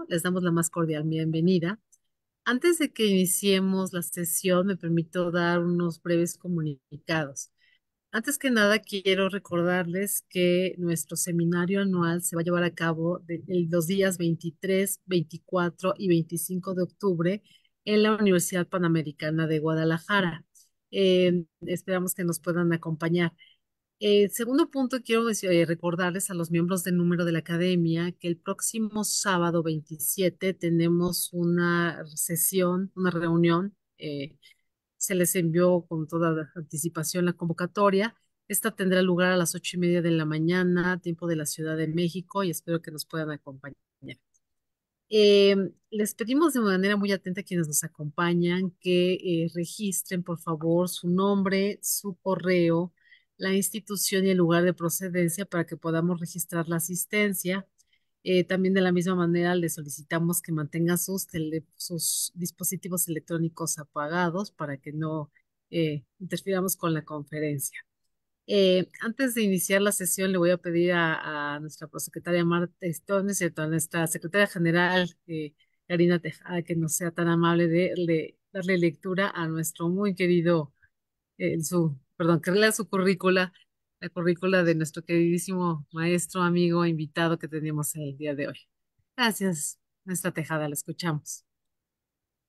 Les damos la más cordial bienvenida. Antes de que iniciemos la sesión, me permito dar unos breves comunicados. Antes que nada, quiero recordarles que nuestro seminario anual se va a llevar a cabo los días 23, 24 y 25 de octubre en la Universidad Panamericana de Guadalajara. Esperamos que nos puedan acompañar. Segundo punto, quiero recordarles a los miembros del número de la academia que el próximo sábado 27 tenemos una sesión, una reunión. Se les envió con toda la anticipación la convocatoria. Esta tendrá lugar a las 8:30 de la mañana, tiempo de la Ciudad de México, y espero que nos puedan acompañar. Eh, Les pedimos de manera muy atenta a quienes nos acompañan que registren, por favor, su nombre, su correo, la institución y el lugar de procedencia para que podamos registrar la asistencia. También de la misma manera les solicitamos que mantengan sus dispositivos electrónicos apagados para que no interfiramos con la conferencia. Antes de iniciar la sesión, le voy a pedir a nuestra prosecretaria Marta Stones, ¿cierto? A nuestra secretaria general, Karina Tejada, que nos sea tan amable de darle lectura a nuestro muy querido, perdón, que lea su currícula, la currícula de nuestro queridísimo maestro, amigo, invitado que tenemos el día de hoy. Gracias, nuestra Tejada, la escuchamos.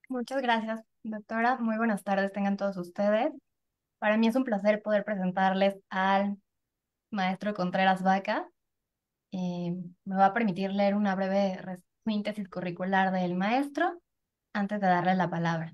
Muchas gracias, doctora. Muy buenas tardes tengan todos ustedes. Para mí es un placer poder presentarles al maestro Contreras Vaca. Me va a permitir leer una breve síntesis curricular del maestro antes de darle la palabra.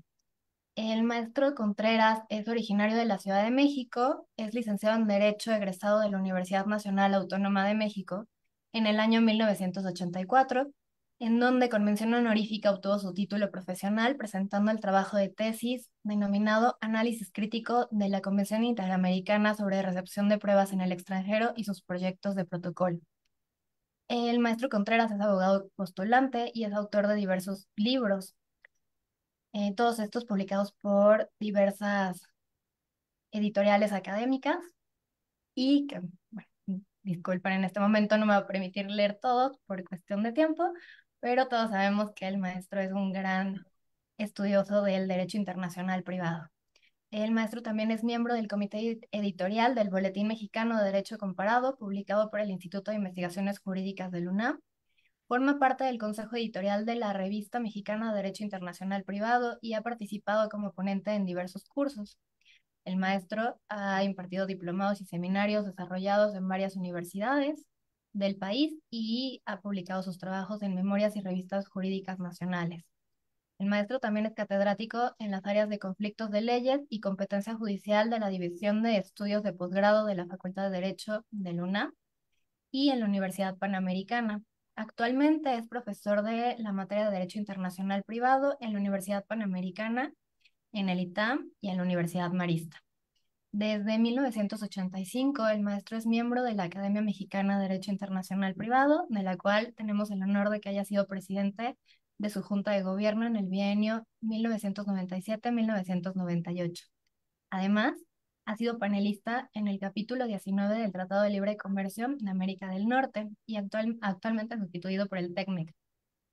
El maestro Contreras es originario de la Ciudad de México, es licenciado en Derecho egresado de la Universidad Nacional Autónoma de México en el año 1984, en donde con mención honorífica obtuvo su título profesional presentando el trabajo de tesis denominado Análisis crítico de la Convención Interamericana sobre Recepción de Pruebas en el extranjero y sus proyectos de protocolo. El maestro Contreras es abogado postulante y es autor de diversos libros, todos estos publicados por diversas editoriales académicas y que, bueno, disculpen, en este momento no me va a permitir leer todos por cuestión de tiempo, pero todos sabemos que el maestro es un gran estudioso del derecho internacional privado. El maestro también es miembro del comité editorial del Boletín Mexicano de Derecho Comparado, publicado por el Instituto de Investigaciones Jurídicas del UNAM. Forma parte del consejo editorial de la Revista Mexicana de Derecho Internacional Privado y ha participado como ponente en diversos cursos. El maestro ha impartido diplomados y seminarios desarrollados en varias universidades del país y ha publicado sus trabajos en memorias y revistas jurídicas nacionales. El maestro también es catedrático en las áreas de conflictos de leyes y competencia judicial de la División de Estudios de Posgrado de la Facultad de Derecho de UNAM y en la Universidad Panamericana. Actualmente es profesor de la materia de Derecho Internacional Privado en la Universidad Panamericana, en el ITAM y en la Universidad Marista. Desde 1985, el maestro es miembro de la Academia Mexicana de Derecho Internacional Privado, de la cual tenemos el honor de que haya sido presidente de su Junta de Gobierno en el bienio 1997-1998. Además, ha sido panelista en el capítulo 19 del Tratado de Libre Comercio de América del Norte y actualmente sustituido por el TECMEC.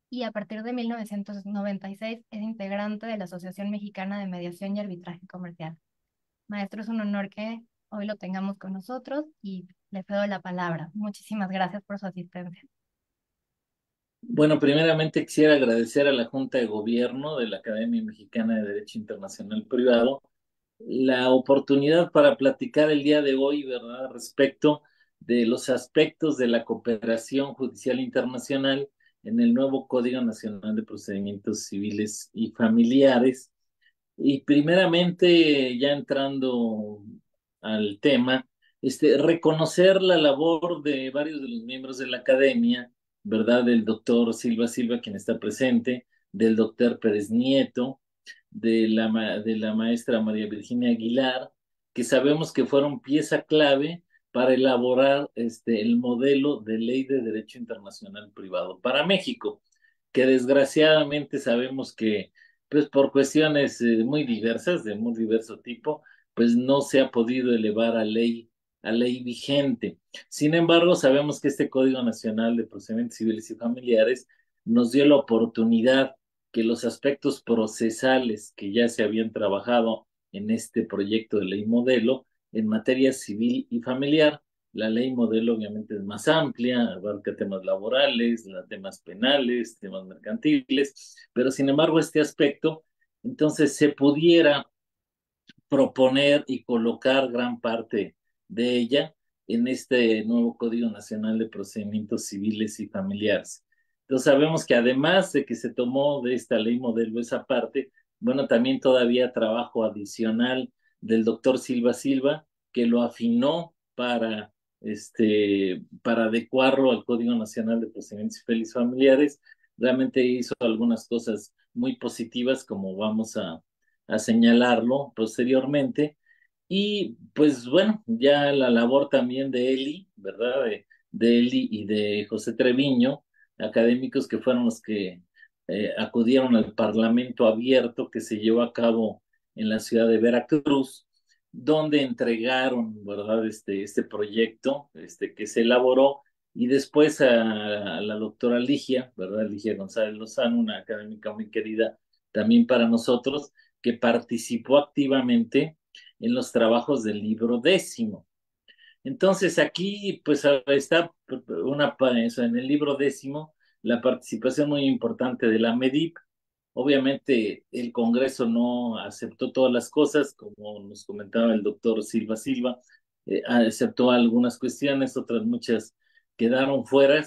Y a partir de 1996 es integrante de la Asociación Mexicana de Mediación y Arbitraje Comercial. Maestro, es un honor que hoy lo tengamos con nosotros y le cedo la palabra. Muchísimas gracias por su asistencia. Bueno, primeramente quisiera agradecer a la Junta de Gobierno de la Academia Mexicana de Derecho Internacional Privado la oportunidad para platicar el día de hoy, ¿verdad?, respecto de los aspectos de la cooperación judicial internacional en el nuevo Código Nacional de Procedimientos Civiles y Familiares. Y primeramente, ya entrando al tema, reconocer la labor de varios de los miembros de la academia, ¿verdad? Del doctor Silva Silva, quien está presente, del doctor Pérez Nieto, de la maestra María Virginia Aguilar, que sabemos que fueron pieza clave para elaborar el modelo de ley de derecho internacional privado para México, que desgraciadamente sabemos que, pues por cuestiones muy diversas, de muy diverso tipo, pues no se ha podido elevar a ley vigente. Sin embargo, sabemos que este Código Nacional de Procedimientos Civiles y Familiares nos dio la oportunidad que los aspectos procesales que ya se habían trabajado en este proyecto de ley modelo en materia civil y familiar. La ley modelo obviamente es más amplia, abarca temas laborales, temas penales, temas mercantiles, pero sin embargo este aspecto, entonces se pudiera proponer y colocar gran parte de ella en este nuevo Código Nacional de Procedimientos Civiles y Familiares. Entonces sabemos que además de que se tomó de esta ley modelo esa parte, bueno, también todavía trabajo adicional del doctor Silva Silva, que lo afinó para adecuarlo al Código Nacional de Procedimientos Civiles y Familiares. Realmente hizo algunas cosas muy positivas, como vamos a señalarlo posteriormente. Y pues bueno, ya la labor también de Eli, ¿verdad? De Eli y de José Treviño, académicos que fueron los que acudieron al Parlamento abierto que se llevó a cabo en la ciudad de Veracruz, donde entregaron, ¿verdad? Este proyecto que se elaboró y después a la doctora Ligia, ¿verdad? Ligia González Lozano, una académica muy querida también para nosotros, que participó activamente en los trabajos del libro décimo. Entonces aquí pues está eso, en el libro décimo la participación muy importante de la MEDIP. Obviamente el Congreso no aceptó todas las cosas, como nos comentaba el doctor Silva Silva, aceptó algunas cuestiones, otras muchas quedaron fuera.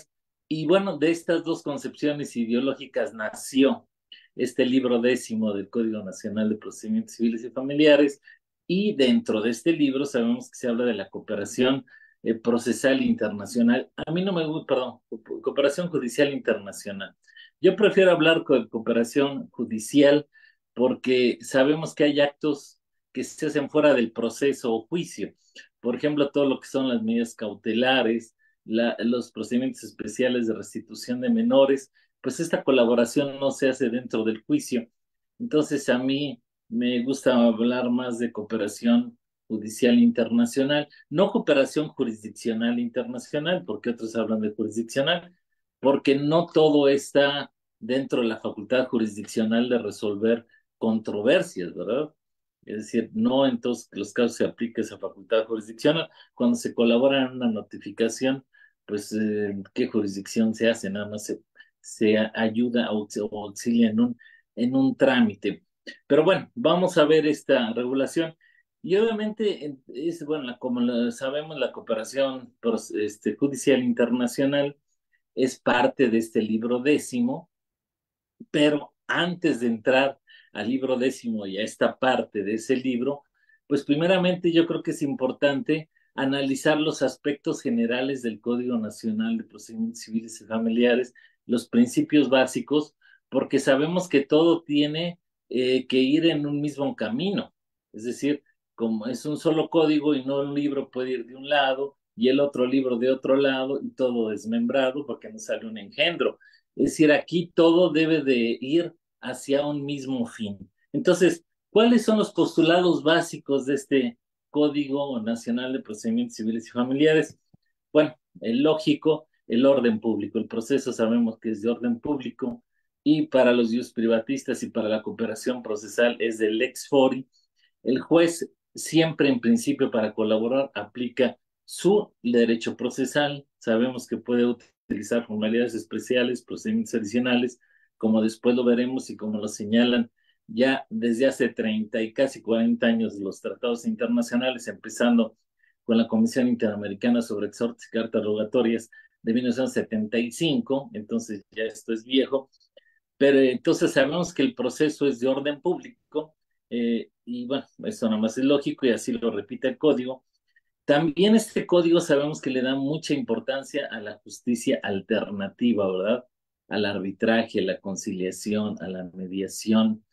Y bueno, de estas dos concepciones ideológicas nació este libro décimo del Código Nacional de Procedimientos Civiles y Familiares, y dentro de este libro sabemos que se habla de la cooperación procesal internacional. A mí no me gusta, perdón, cooperación judicial internacional. Yo prefiero hablar con cooperación judicial porque sabemos que hay actos que se hacen fuera del proceso o juicio. Por ejemplo, todo lo que son las medidas cautelares, los procedimientos especiales de restitución de menores, pues esta colaboración no se hace dentro del juicio. Entonces, a mí me gusta hablar más de cooperación judicial internacional, no cooperación jurisdiccional internacional, porque otros hablan de jurisdiccional, porque no todo está dentro de la facultad jurisdiccional de resolver controversias, ¿verdad? Es decir, no en todos los casos se aplica esa facultad jurisdiccional. Cuando se colabora en una notificación, pues, ¿qué jurisdicción se hace? Nada más se ayuda o auxilia en un trámite. Pero bueno, vamos a ver esta regulación. Y obviamente, bueno, como sabemos, la cooperación judicial internacional es parte de este libro décimo, pero antes de entrar al libro décimo y a esta parte de ese libro, pues primeramente yo creo que es importante analizar los aspectos generales del Código Nacional de Procedimientos Civiles y Familiares, los principios básicos, porque sabemos que todo tiene que ir en un mismo camino. Es decir, como es un solo código y no un libro puede ir de un lado y el otro libro de otro lado y todo desmembrado porque no sale un engendro. Es decir, aquí todo debe de ir hacia un mismo fin. Entonces, ¿cuáles son los postulados básicos de este Código Nacional de Procedimientos Civiles y Familiares? Bueno, el lógico, el orden público. El proceso sabemos que es de orden público y para los ius privatistas y para la cooperación procesal es del lex fori. El juez siempre en principio para colaborar aplica su derecho procesal. Sabemos que puede utilizar formalidades especiales, procedimientos adicionales, como después lo veremos y como lo señalan ya desde hace 30 y casi 40 años los tratados internacionales, empezando con la Comisión Interamericana sobre Exhortos y Cartas Rogatorias de 1975, entonces ya esto es viejo, pero entonces sabemos que el proceso es de orden público, y bueno, eso nada más es lógico y así lo repite el código. También este código sabemos que le da mucha importancia a la justicia alternativa, ¿verdad? Al arbitraje, a la conciliación, a la mediación.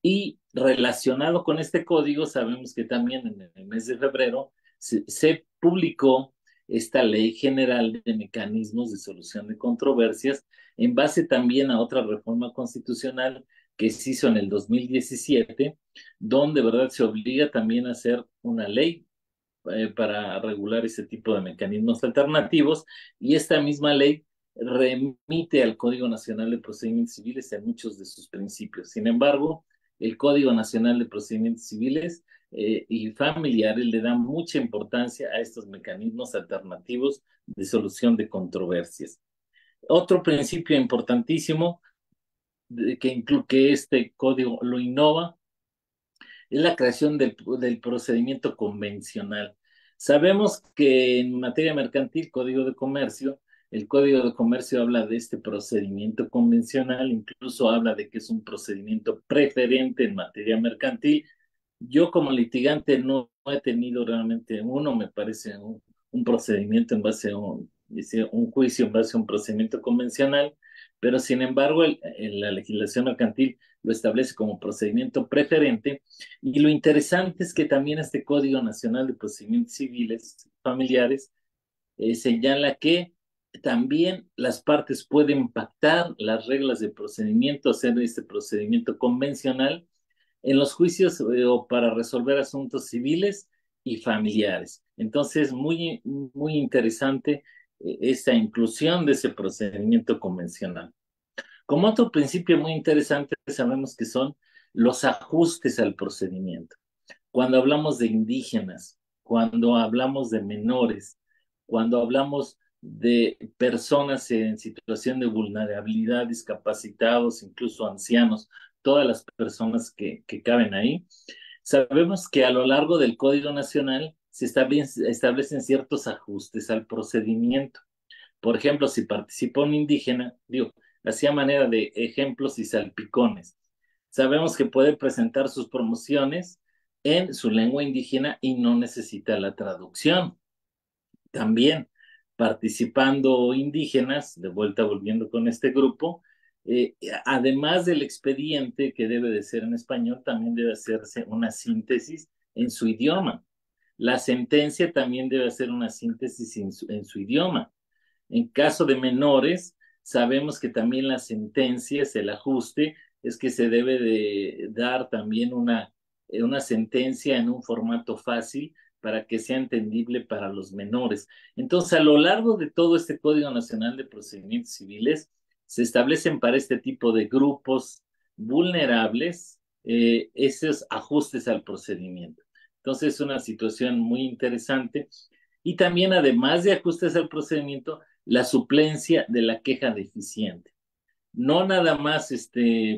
Y relacionado con este código, sabemos que también en el mes de febrero se publicó esta Ley General de Mecanismos de Solución de Controversias en base también a otra reforma constitucional que se hizo en el 2017, donde, ¿verdad?, se obliga también a hacer una ley para regular ese tipo de mecanismos alternativos, y esta misma ley remite al Código Nacional de Procedimientos Civiles en muchos de sus principios. Sin embargo, el Código Nacional de Procedimientos Civiles y familiares le da mucha importancia a estos mecanismos alternativos de solución de controversias. Otro principio importantísimo que este código lo innova es la creación del procedimiento convencional. Sabemos que en materia mercantil, Código de Comercio, el Código de Comercio habla de este procedimiento convencional, incluso habla de que es un procedimiento preferente en materia mercantil. Yo como litigante no he tenido realmente uno, me parece un procedimiento en base a un juicio en base a un procedimiento convencional, pero sin embargo la legislación mercantil lo establece como procedimiento preferente y lo interesante es que también este Código Nacional de Procedimientos Civiles Familiares señala que también las partes pueden pactar las reglas de procedimiento, hacer este procedimiento convencional en los juicios o para resolver asuntos civiles y familiares. Entonces, muy interesante esta inclusión de ese procedimiento convencional. Como otro principio muy interesante, sabemos que son los ajustes al procedimiento. Cuando hablamos de indígenas, cuando hablamos de menores, cuando hablamos de personas en situación de vulnerabilidad, discapacitados, incluso ancianos, todas las personas que caben ahí, sabemos que a lo largo del Código Nacional se establecen ciertos ajustes al procedimiento. Por ejemplo, si participa un indígena, digo, hacía manera de ejemplos y salpicones. Sabemos que puede presentar sus promociones en su lengua indígena y no necesita la traducción. También participando indígenas, de vuelta volviendo con este grupo, además del expediente que debe de ser en español, también debe hacerse una síntesis en su idioma. La sentencia también debe hacer una síntesis en su idioma. En caso de menores, sabemos que también las sentencias, el ajuste, es que se debe de dar también una sentencia en un formato fácil para que sea entendible para los menores. Entonces, a lo largo de todo este Código Nacional de Procedimientos Civiles, se establecen para este tipo de grupos vulnerables esos ajustes al procedimiento. Entonces, es una situación muy interesante. Y también, además de ajustes al procedimiento, la suplencia de la queja deficiente. No nada más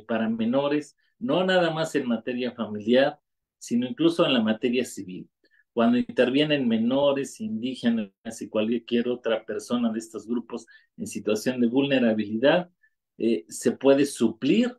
para menores, no nada más en materia familiar, sino incluso en la materia civil. Cuando intervienen menores, indígenas y cualquier otra persona de estos grupos en situación de vulnerabilidad, se puede suplir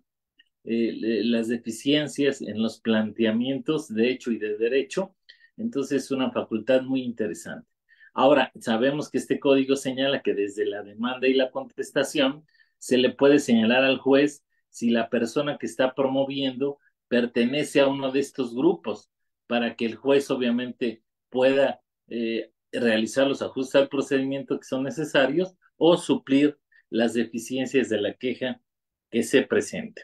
las deficiencias en los planteamientos de hecho y de derecho. Entonces es una facultad muy interesante. Ahora, sabemos que este código señala que desde la demanda y la contestación se le puede señalar al juez si la persona que está promoviendo pertenece a uno de estos grupos, para que el juez obviamente pueda realizar los ajustes al procedimiento que son necesarios o suplir las deficiencias de la queja que se presente.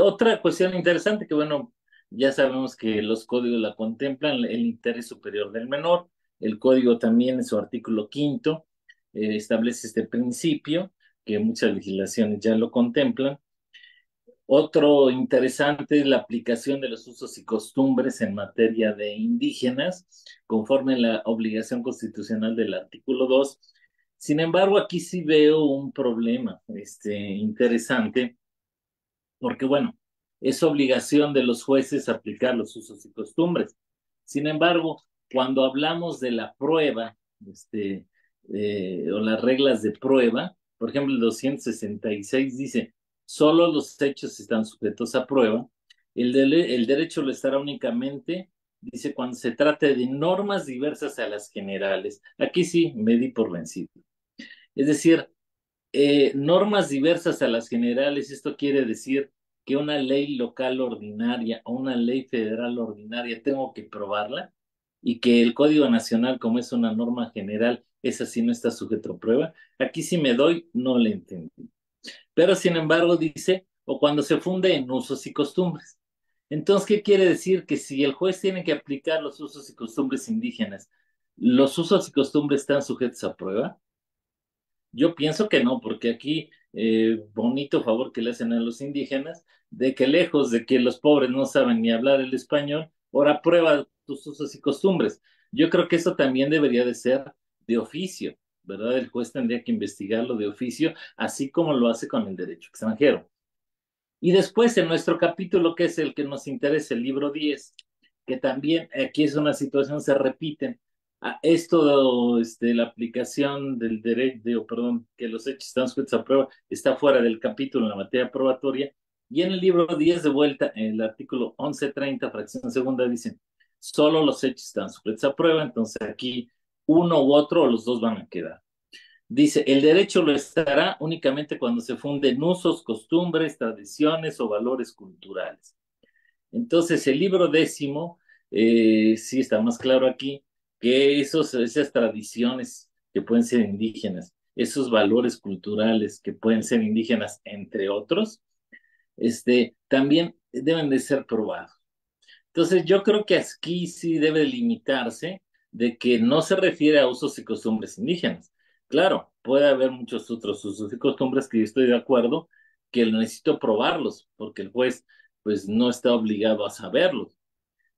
Otra cuestión interesante que, bueno, ya sabemos que los códigos la contemplan, el interés superior del menor. El código también en su artículo quinto establece este principio, que muchas legislaciones ya lo contemplan. Otro interesante es la aplicación de los usos y costumbres en materia de indígenas, conforme a la obligación constitucional del artículo 2. Sin embargo, aquí sí veo un problema interesante porque bueno, es obligación de los jueces aplicar los usos y costumbres. Sin embargo, cuando hablamos de la prueba, o las reglas de prueba, por ejemplo, el 266 dice, solo los hechos están sujetos a prueba. El derecho lo estará únicamente, dice, cuando se trate de normas diversas a las generales. Aquí sí me di por vencido. Es decir, normas diversas a las generales, esto quiere decir que una ley local ordinaria o una ley federal ordinaria tengo que probarla y que el Código Nacional, como es una norma general, esa sí no está sujeto a prueba. Aquí sí me doy, no le entendí. Pero sin embargo dice, o cuando se funde en usos y costumbres. Entonces, ¿qué quiere decir? Que si el juez tiene que aplicar los usos y costumbres indígenas, ¿los usos y costumbres están sujetos a prueba? Yo pienso que no, porque aquí, bonito favor que le hacen a los indígenas, de que lejos de que los pobres no saben ni hablar el español, ahora prueba tus usos y costumbres. Yo creo que eso también debería de ser de oficio, ¿verdad? El juez tendría que investigarlo de oficio, así como lo hace con el derecho extranjero. Y después en nuestro capítulo, que es el que nos interesa, el libro 10, que también aquí es una situación, se repiten. Esto, la aplicación del derecho, perdón, que los hechos están sujetos a prueba, está fuera del capítulo en la materia probatoria. Y en el libro 10 de vuelta, en el artículo 1130, fracción segunda, dicen, solo los hechos están sujetos a prueba, entonces aquí uno u otro o los dos van a quedar. Dice, el derecho lo estará únicamente cuando se funden usos, costumbres, tradiciones o valores culturales. Entonces, el libro 10, sí está más claro aquí, que esas tradiciones que pueden ser indígenas, esos valores culturales que pueden ser indígenas, entre otros, también deben de ser probados. Entonces, yo creo que aquí sí debe limitarse de que no se refiere a usos y costumbres indígenas. Claro, puede haber muchos otros usos y costumbres que yo estoy de acuerdo que necesito probarlos, porque el juez pues no está obligado a saberlos.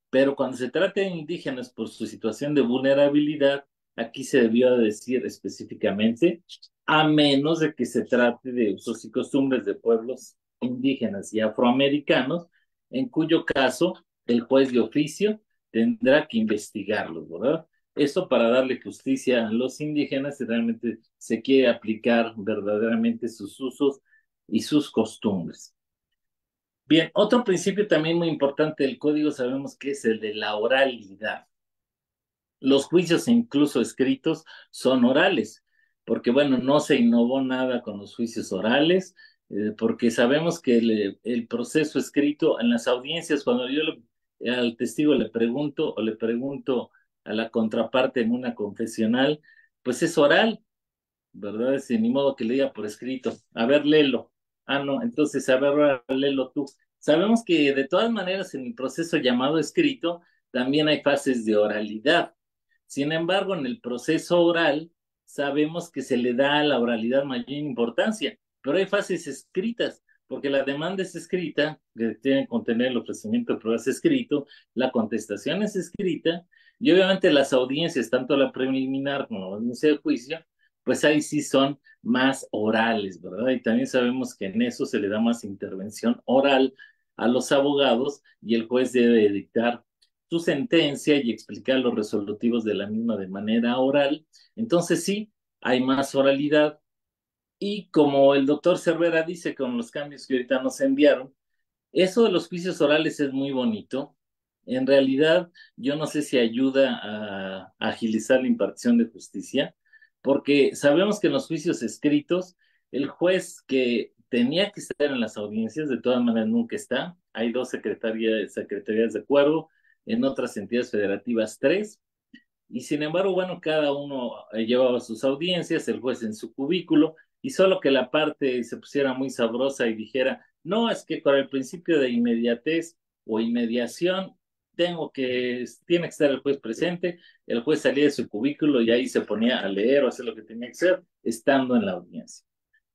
Pero cuando se trata de indígenas por su situación de vulnerabilidad, aquí se debió decir específicamente, a menos de que se trate de usos y costumbres de pueblos indígenas y afroamericanos, en cuyo caso el juez de oficio tendrá que investigarlos, ¿verdad? Eso para darle justicia a los indígenas si realmente se quiere aplicar verdaderamente sus usos y sus costumbres. Bien, otro principio también muy importante del código sabemos que es el de la oralidad. Los juicios, incluso escritos, son orales, porque bueno, no se innovó nada con los juicios orales, porque sabemos que el proceso escrito en las audiencias, cuando al testigo le pregunto o le pregunto a la contraparte en una confesional, pues es oral, ¿verdad? Es ni modo que le diga por escrito, a ver, léelo. Ah, no, entonces, a ver, ahora léelo tú. Sabemos que de todas maneras en el proceso llamado escrito también hay fases de oralidad. Sin embargo, en el proceso oral sabemos que se le da a la oralidad mayor importancia, pero hay fases escritas, porque la demanda es escrita, que tiene que contener el ofrecimiento de pruebas escrito, la contestación es escrita, y obviamente las audiencias, tanto la preliminar como la audiencia de juicio, pues ahí sí son más orales, ¿verdad? Y también sabemos que en eso se le da más intervención oral a los abogados y el juez debe dictar su sentencia y explicar los resolutivos de la misma de manera oral. Entonces sí, hay más oralidad. Y como el doctor Cervera dice con los cambios que ahorita nos enviaron, eso de los juicios orales es muy bonito. En realidad, yo no sé si ayuda a agilizar la impartición de justicia, porque sabemos que en los juicios escritos, el juez que tenía que estar en las audiencias, de todas maneras nunca está. Hay dos secretarías de acuerdo, en otras entidades federativas tres, y sin embargo, bueno, cada uno llevaba sus audiencias, el juez en su cubículo, y solo que la parte se pusiera muy sabrosa y dijera, no, es que con el principio de inmediatez o inmediación, tiene que estar el juez presente, el juez salía de su cubículo y ahí se ponía a leer o hacer lo que tenía que hacer, estando en la audiencia.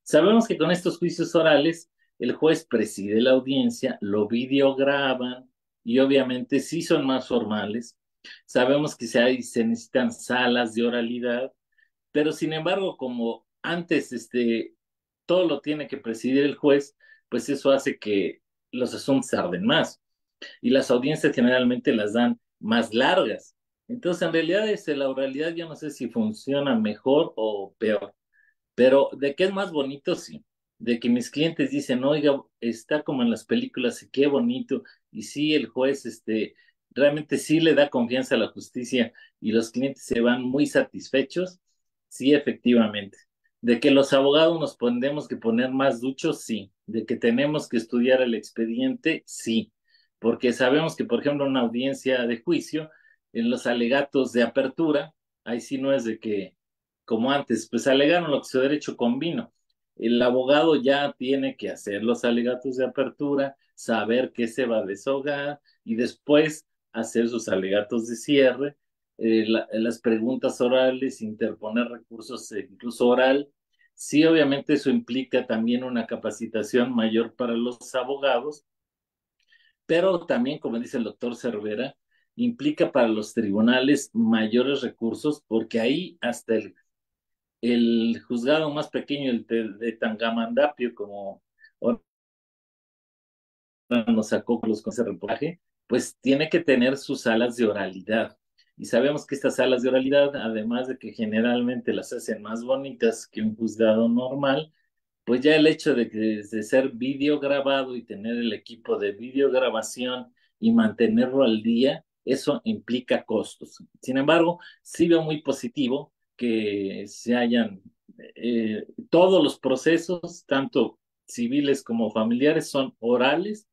Sabemos que con estos juicios orales, el juez preside la audiencia, lo videograban y obviamente sí son más formales. Sabemos que se necesitan salas de oralidad, pero sin embargo, como antes todo lo tiene que presidir el juez, pues eso hace que los asuntos tarden más y las audiencias generalmente las dan más largas. Entonces, en realidad, la oralidad yo no sé si funciona mejor o peor. Pero de que es más bonito, sí. De que mis clientes dicen, oiga, está como en las películas, y qué bonito. Y sí, el juez, realmente sí le da confianza a la justicia y los clientes se van muy satisfechos. Sí, efectivamente. De que los abogados nos tenemos que poner más duchos, sí. De que tenemos que estudiar el expediente, sí. Porque sabemos que, por ejemplo, en una audiencia de juicio, en los alegatos de apertura, ahí sí no es de que como antes, pues alegaron lo que su derecho convino. El abogado ya tiene que hacer los alegatos de apertura, saber qué se va a desahogar y después hacer sus alegatos de cierre, las preguntas orales, interponer recursos incluso oral. Sí, obviamente eso implica también una capacitación mayor para los abogados, pero también, como dice el doctor Cervera, implica para los tribunales mayores recursos, porque ahí hasta el juzgado más pequeño, el de Tangamandapio, como ahora nos sacó con ese reportaje, pues tiene que tener sus salas de oralidad. Y sabemos que estas salas de oralidad, además de que generalmente las hacen más bonitas que un juzgado normal, pues ya el hecho de ser videograbado y tener el equipo de videograbación y mantenerlo al día, eso implica costos. Sin embargo, sí veo muy positivo que se hayan todos los procesos, tanto civiles como familiares, son orales,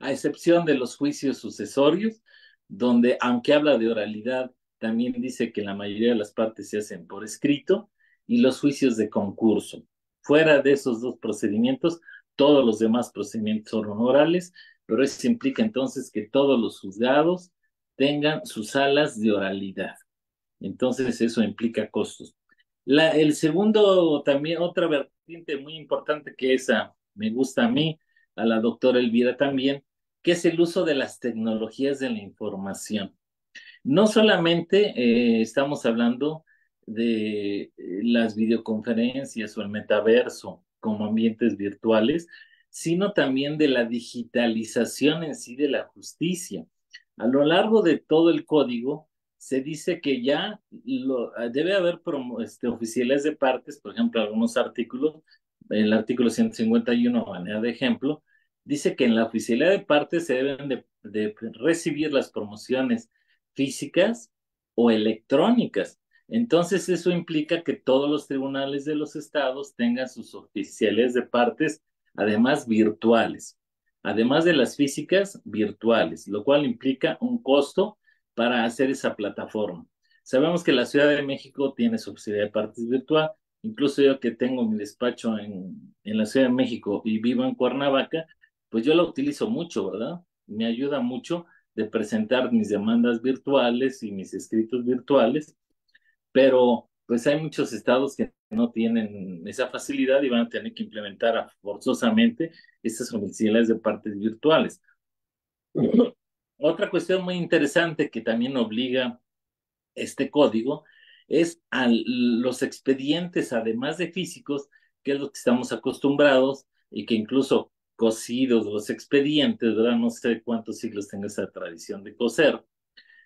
a excepción de los juicios sucesorios, donde aunque habla de oralidad, también dice que la mayoría de las partes se hacen por escrito, y los juicios de concurso. Fuera de esos dos procedimientos, todos los demás procedimientos son orales, pero eso implica entonces que todos los juzgados tengan sus salas de oralidad. Entonces eso implica costos. El segundo, también otra vertiente muy importante que esa me gusta a mí, a la doctora Elvira también, que es el uso de las tecnologías de la información. No solamente estamos hablando de las videoconferencias o el metaverso como ambientes virtuales, sino también de la digitalización en sí de la justicia. A lo largo de todo el código se dice que ya debe haber oficiales de partes, por ejemplo, algunos artículos, el artículo 151, a manera de ejemplo, dice que en la oficialidad de partes se deben de recibir las promociones físicas o electrónicas. Entonces, eso implica que todos los tribunales de los estados tengan sus oficiales de partes, además virtuales, además de las físicas virtuales, lo cual implica un costo para hacer esa plataforma. Sabemos que la Ciudad de México tiene su oficina de partes virtual, incluso yo que tengo mi despacho en la Ciudad de México y vivo en Cuernavaca, pues yo la utilizo mucho, ¿verdad? Me ayuda mucho de presentar mis demandas virtuales y mis escritos virtuales, pero pues hay muchos estados que no tienen esa facilidad y van a tener que implementar forzosamente estas oficinas de partes virtuales. Otra cuestión muy interesante que también obliga este código es a los expedientes, además de físicos, que es lo que estamos acostumbrados y que incluso cosidos los expedientes, ¿verdad? No sé cuántos siglos tenga esa tradición de coser.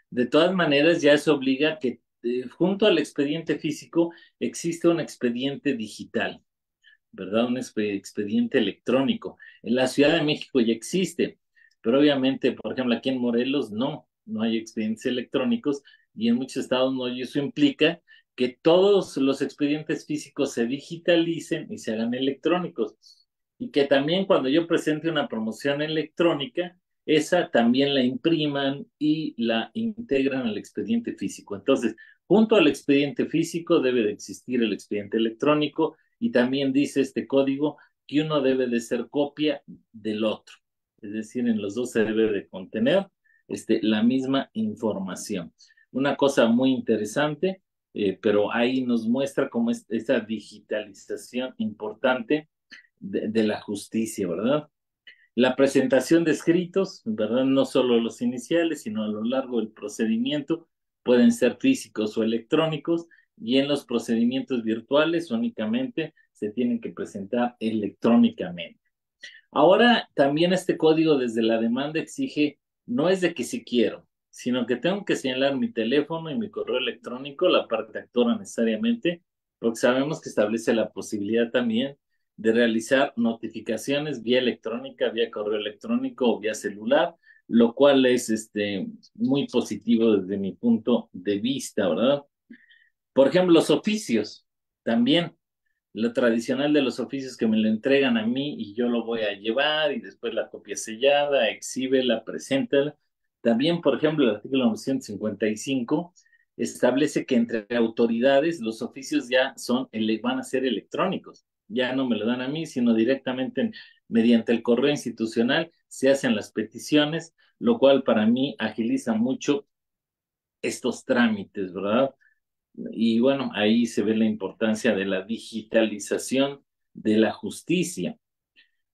De todas maneras, ya se obliga que junto al expediente físico existe un expediente digital, ¿verdad? Un expediente electrónico. En la Ciudad de México ya existe, pero obviamente, por ejemplo, aquí en Morelos no hay expedientes electrónicos y en muchos estados no, y eso implica que todos los expedientes físicos se digitalicen y se hagan electrónicos. Y que también cuando yo presente una promoción electrónica, esa también la impriman y la integran al expediente físico. Entonces, junto al expediente físico debe de existir el expediente electrónico y también dice este código que uno debe de ser copia del otro. Es decir, en los dos se debe de contener la misma información. Una cosa muy interesante, pero ahí nos muestra cómo es esta digitalización importante de la justicia, ¿verdad? La presentación de escritos, ¿verdad? No solo los iniciales, sino a lo largo del procedimiento, pueden ser físicos o electrónicos, y en los procedimientos virtuales únicamente se tienen que presentar electrónicamente. Ahora, también este código desde la demanda exige, no es de que si quiero, sino que tengo que señalar mi teléfono y mi correo electrónico, la parte actora necesariamente, porque sabemos que establece la posibilidad también de realizar notificaciones vía electrónica, vía correo electrónico o vía celular, lo cual es muy positivo desde mi punto de vista, ¿verdad? Por ejemplo, los oficios, también. Lo tradicional de los oficios que me lo entregan a mí y yo lo voy a llevar y después la copia sellada, exhíbela, preséntala. También, por ejemplo, el artículo 955 establece que entre autoridades los oficios ya van a ser electrónicos. Ya no me lo dan a mí, sino directamente mediante el correo institucional se hacen las peticiones, lo cual para mí agiliza mucho estos trámites, ¿verdad? Y bueno, ahí se ve la importancia de la digitalización de la justicia.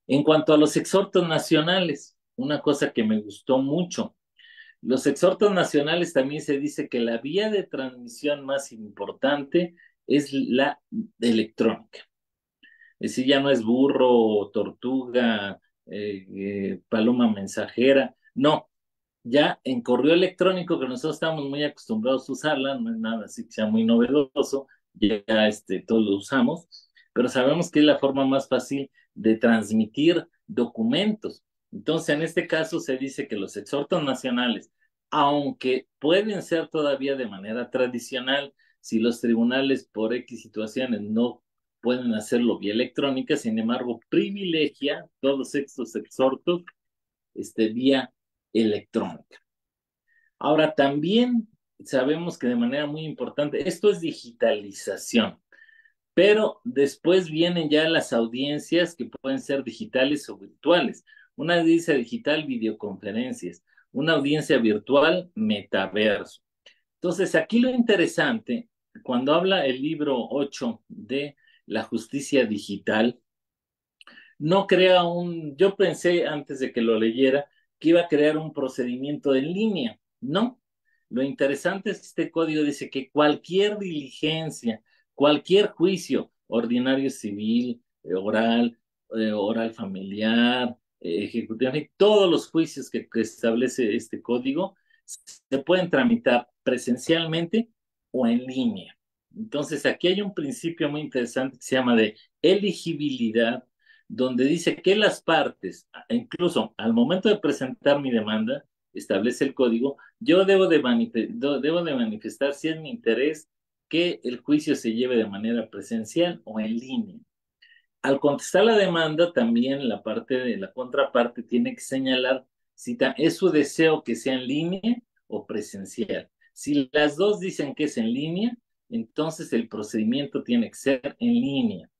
En cuanto a los exhortos nacionales, una cosa que me gustó mucho, los exhortos nacionales también se dice que la vía de transmisión más importante es la electrónica. Es decir, ya no es burro, tortuga, paloma mensajera, no, ya en correo electrónico, que nosotros estamos muy acostumbrados a usarla, no es nada así que sea muy novedoso, ya todos lo usamos, pero sabemos que es la forma más fácil de transmitir documentos. Entonces, en este caso se dice que los exhortos nacionales, aunque pueden ser todavía de manera tradicional, si los tribunales por X situaciones no pueden hacerlo vía electrónica, sin embargo, privilegia todos estos exhortos vía electrónica. Ahora, también sabemos que de manera muy importante, esto es digitalización, pero después vienen ya las audiencias que pueden ser digitales o virtuales. Una audiencia digital, videoconferencias. Una audiencia virtual, metaverso. Entonces, aquí lo interesante, cuando habla el libro 8 de la justicia digital, no crea yo pensé antes de que lo leyera que iba a crear un procedimiento en línea. No, lo interesante es que este código dice que cualquier diligencia, cualquier juicio, ordinario civil, oral familiar, ejecutivo, todos los juicios que establece este código se pueden tramitar presencialmente o en línea. Entonces, aquí hay un principio muy interesante que se llama de elegibilidad, donde dice que las partes, incluso al momento de presentar mi demanda, establece el código, yo debo de manifestar si es mi interés que el juicio se lleve de manera presencial o en línea. Al contestar la demanda, también la parte de la contraparte tiene que señalar si es su deseo que sea en línea o presencial. Si las dos dicen que es en línea, entonces el procedimiento tiene que ser en línea.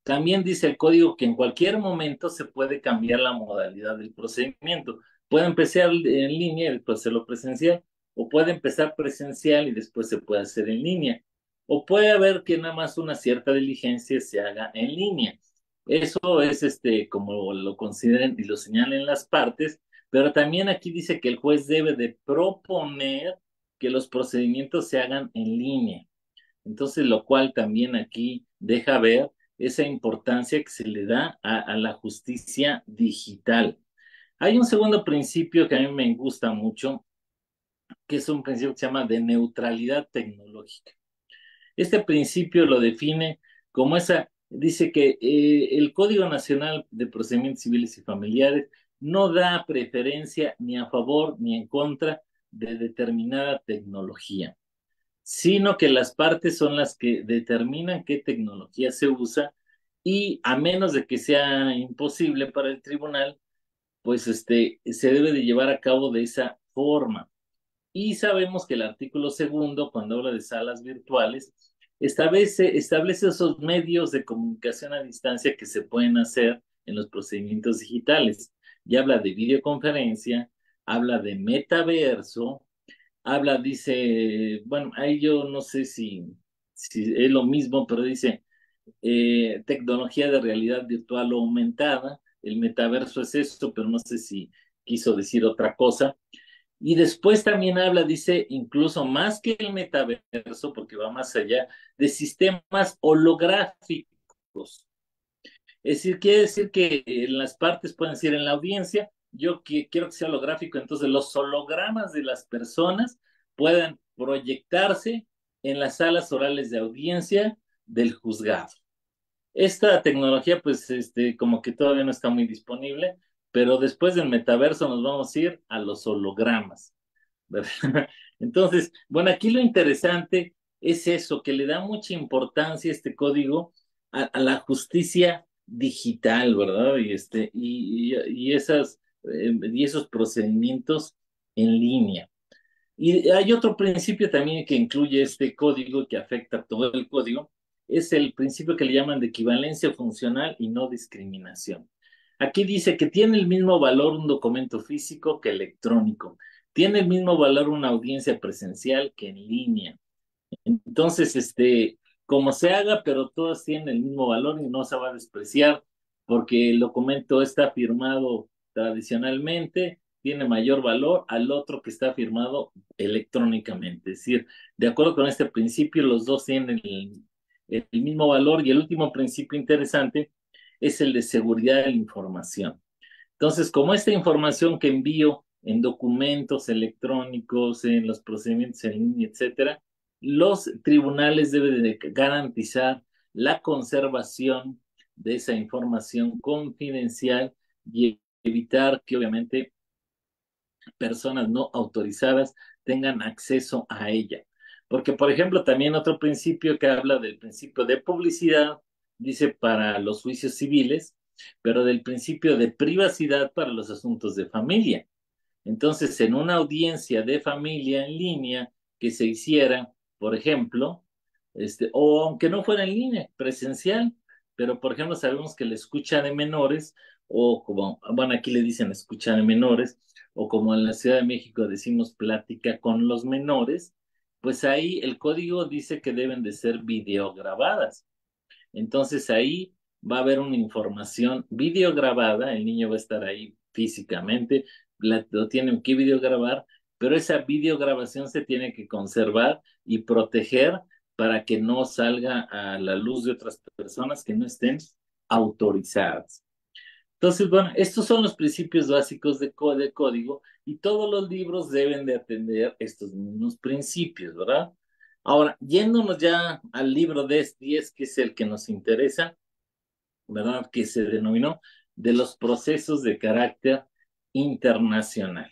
También dice el código que en cualquier momento se puede cambiar la modalidad del procedimiento. Puede empezar en línea y después hacerlo presencial, o puede empezar presencial y después se puede hacer en línea, o puede haber que nada más una cierta diligencia se haga en línea. Eso es como lo consideren y lo señalen las partes, pero también aquí dice que el juez debe de proponer que los procedimientos se hagan en línea. Entonces, lo cual también aquí deja ver esa importancia que se le da a la justicia digital. Hay un segundo principio que a mí me gusta mucho, que es un principio que se llama de neutralidad tecnológica. Este principio lo define como dice que el Código Nacional de Procedimientos Civiles y Familiares no da preferencia ni a favor ni en contra de determinada tecnología, sino que las partes son las que determinan qué tecnología se usa, y a menos de que sea imposible para el tribunal, pues se debe de llevar a cabo de esa forma. Y sabemos que el artículo segundo, cuando habla de salas virtuales, establece esos medios de comunicación a distancia que se pueden hacer en los procedimientos digitales. Y habla de videoconferencia, habla de metaverso, dice, bueno, ahí yo no sé si es lo mismo, pero dice tecnología de realidad virtual o aumentada. El metaverso es esto, pero no sé si quiso decir otra cosa. Y después también dice, incluso más que el metaverso, porque va más allá, de sistemas holográficos. Es decir, quiere decir que en las partes pueden decir en la audiencia, yo quiero que sea holográfico, entonces los hologramas de las personas puedan proyectarse en las salas orales de audiencia del juzgado. Esta tecnología, pues, como que todavía no está muy disponible, pero después del metaverso nos vamos a ir a los hologramas, ¿verdad? Entonces, bueno, aquí lo interesante es eso, que le da mucha importancia este código a la justicia digital, ¿verdad? Y esos procedimientos en línea. Y hay otro principio también que incluye este código que afecta a todo el código, es el principio que le llaman de equivalencia funcional y no discriminación. Aquí dice que tiene el mismo valor un documento físico que electrónico, tiene el mismo valor una audiencia presencial que en línea. Entonces, como se haga, pero todas tienen el mismo valor y no se va a despreciar, porque el documento está firmado tradicionalmente, tiene mayor valor al otro que está firmado electrónicamente. Es decir, de acuerdo con este principio, los dos tienen el mismo valor y el último principio interesante es el de seguridad de la información. Entonces, como esta información que envío en documentos electrónicos, en los procedimientos en línea, etcétera, los tribunales deben de garantizar la conservación de esa información confidencial y evitar que obviamente personas no autorizadas tengan acceso a ella. Porque, por ejemplo, también otro principio que habla del principio de publicidad, dice para los juicios civiles, pero del principio de privacidad para los asuntos de familia. Entonces, en una audiencia de familia en línea que se hiciera, por ejemplo, o aunque no fuera en línea, presencial, pero por ejemplo, sabemos que la escucha de menores, o como, bueno, aquí le dicen escucha de menores, o como en la Ciudad de México decimos plática con los menores, pues ahí el código dice que deben de ser videograbadas. Entonces ahí va a haber una información videograbada, el niño va a estar ahí físicamente, lo tienen que videograbar, pero esa videograbación se tiene que conservar y proteger para que no salga a la luz de otras personas que no estén autorizadas. Entonces, bueno, estos son los principios básicos de código y todos los libros deben de atender estos mismos principios, ¿verdad? Ahora, yéndonos ya al libro de 10, que es el que nos interesa, ¿verdad? Que se denominó de los procesos de carácter internacional.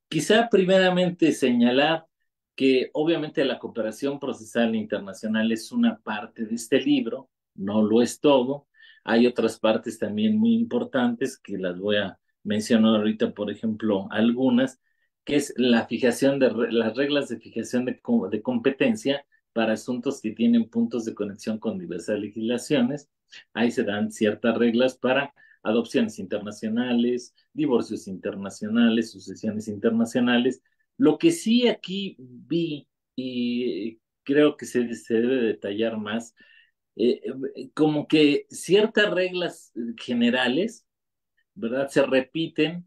Quizá primeramente señalar que obviamente la cooperación procesal internacional es una parte de este libro, no lo es todo. Hay otras partes también muy importantes que las voy a mencionar ahorita, por ejemplo, algunas, que es la fijación de las reglas de fijación de competencia para asuntos que tienen puntos de conexión con diversas legislaciones. Ahí se dan ciertas reglas para adopciones internacionales, divorcios internacionales, sucesiones internacionales. Lo que sí aquí vi y creo que se debe detallar más, como que ciertas reglas generales, ¿verdad? Se repiten,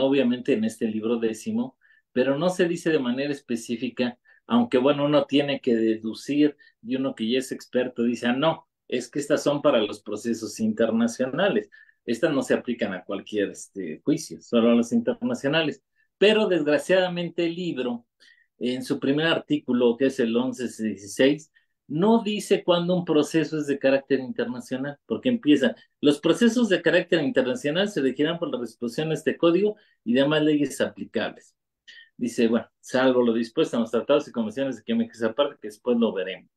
obviamente en este libro décimo, pero no se dice de manera específica, aunque bueno, uno tiene que deducir y uno que ya es experto dice, ah, no, es que estas son para los procesos internacionales. Estas no se aplican a cualquier juicio, solo a los internacionales. Pero desgraciadamente el libro, en su primer artículo, que es el 1116, no dice cuándo un proceso es de carácter internacional, porque empieza los procesos de carácter internacional se regirán por las disposiciones de código y demás leyes aplicables. Dice, bueno, salvo lo dispuesto en los tratados y convenciones de química aparte, que después lo veremos.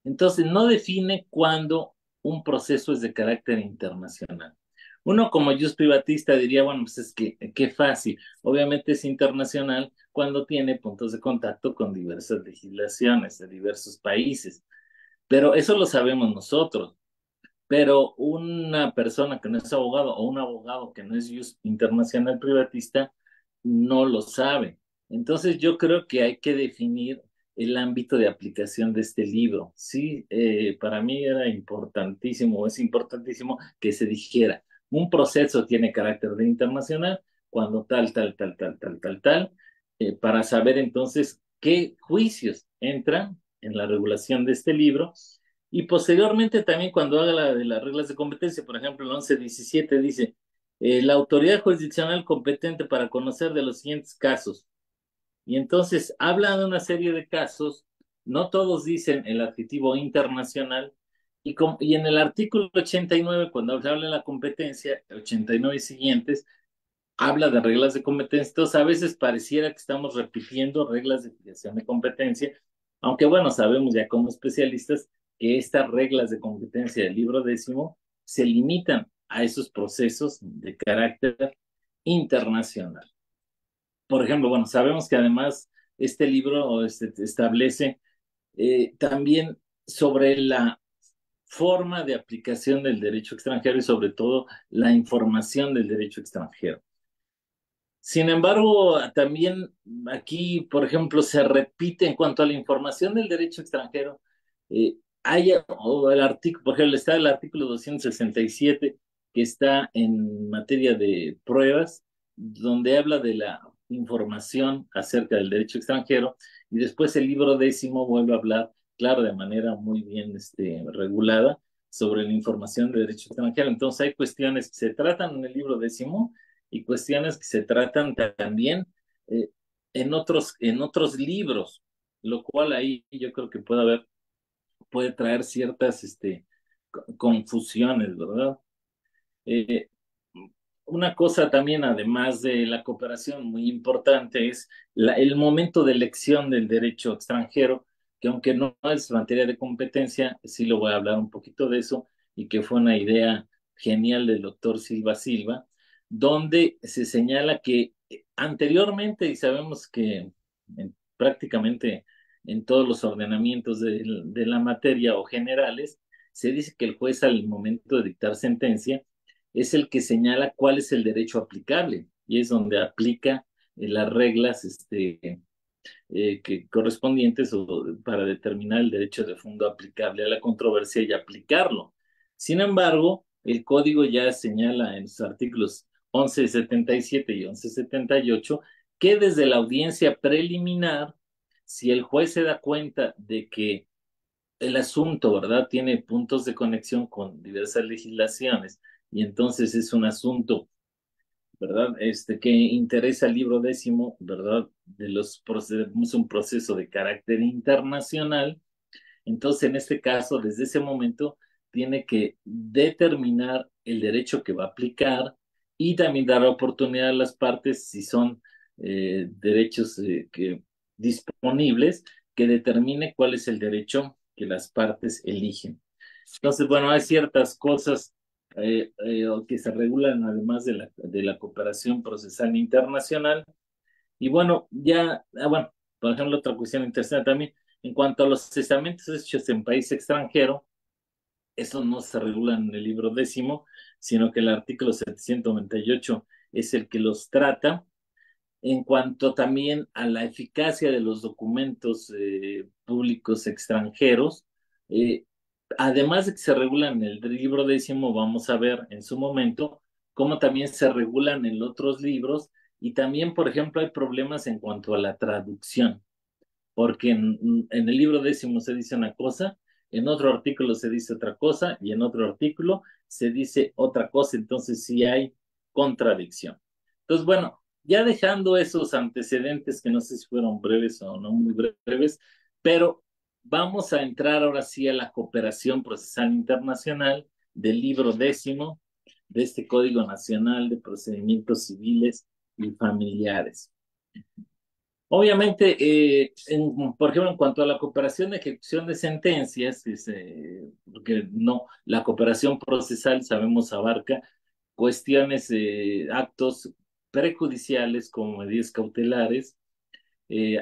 Entonces, no define cuándo un proceso es de carácter internacional. Uno como jus privatista diría, bueno, pues es que qué fácil. Obviamente es internacional cuando tiene puntos de contacto con diversas legislaciones de diversos países. Pero eso lo sabemos nosotros. Pero una persona que no es abogado o un abogado que no es internacional privatista no lo sabe. Entonces yo creo que hay que definir el ámbito de aplicación de este libro. Sí, para mí era importantísimo, es importantísimo que se dijera, un proceso tiene carácter de internacional cuando tal, para saber entonces qué juicios entran en la regulación de este libro y posteriormente también cuando haga de las reglas de competencia, por ejemplo, el 1117 dice, la autoridad jurisdiccional competente para conocer de los siguientes casos. Y entonces habla de una serie de casos, no todos dicen el adjetivo internacional, y en el artículo 89, cuando habla de la competencia, 89 y siguientes, habla de reglas de competencia. Entonces, a veces pareciera que estamos repitiendo reglas de fijación de competencia, aunque bueno, sabemos ya como especialistas que estas reglas de competencia del libro décimo se limitan a esos procesos de carácter internacional. Por ejemplo, bueno, sabemos que además este libro establece también sobre la forma de aplicación del derecho extranjero y sobre todo la información del derecho extranjero. Sin embargo, también aquí, por ejemplo, se repite en cuanto a la información del derecho extranjero. Hay o el artículo, por ejemplo, está el artículo 267 que está en materia de pruebas, donde habla de la información acerca del derecho extranjero, y después el libro décimo vuelve a hablar, claro, de manera muy bien regulada sobre la información de derecho extranjero. Entonces hay cuestiones que se tratan en el libro décimo y cuestiones que se tratan también eh, en otros libros, lo cual ahí yo creo que puede traer ciertas confusiones, ¿verdad? Eh, una cosa también, además de la cooperación, muy importante es el momento de elección del derecho extranjero, que aunque no es materia de competencia, sí lo voy a hablar un poquito de eso, y que fue una idea genial del doctor Silva Silva, donde se señala que anteriormente, y sabemos que prácticamente en todos los ordenamientos de la materia o generales, se dice que el juez al momento de dictar sentencia es el que señala cuál es el derecho aplicable y es donde aplica las reglas correspondientes para determinar el derecho de fondo aplicable a la controversia y aplicarlo. Sin embargo, el código ya señala en sus artículos 1177 y 1178 que desde la audiencia preliminar, si el juez se da cuenta de que el asunto, ¿verdad? Tiene puntos de conexión con diversas legislaciones y entonces es un asunto, ¿verdad? Que interesa al libro décimo, ¿verdad? Es un proceso de carácter internacional. Entonces, en este caso, desde ese momento, tiene que determinar el derecho que va a aplicar y también dar la oportunidad a las partes, si son derechos disponibles, que determine cuál es el derecho que las partes eligen. Entonces, bueno, hay ciertas cosas que se regulan además de la cooperación procesal internacional. Y bueno, bueno, por ejemplo, otra cuestión interesante también, en cuanto a los testamentos hechos en país extranjero, eso no se regula en el libro décimo, sino que el artículo 798 es el que los trata. En cuanto también a la eficacia de los documentos públicos extranjeros, eh, además de que se regulan en el libro décimo, vamos a ver en su momento cómo también se regulan en otros libros y también, por ejemplo, hay problemas en cuanto a la traducción, porque en el libro décimo se dice una cosa, en otro artículo se dice otra cosa y en otro artículo se dice otra cosa, entonces sí hay contradicción. Entonces, bueno, ya dejando esos antecedentes que no sé si fueron breves o no muy breves, pero vamos a entrar ahora sí a la cooperación procesal internacional del libro décimo de este Código Nacional de Procedimientos Civiles y Familiares. Obviamente, por ejemplo, en cuanto a la cooperación de ejecución de sentencias, porque no, la cooperación procesal, sabemos, abarca cuestiones, actos prejudiciales como medidas cautelares,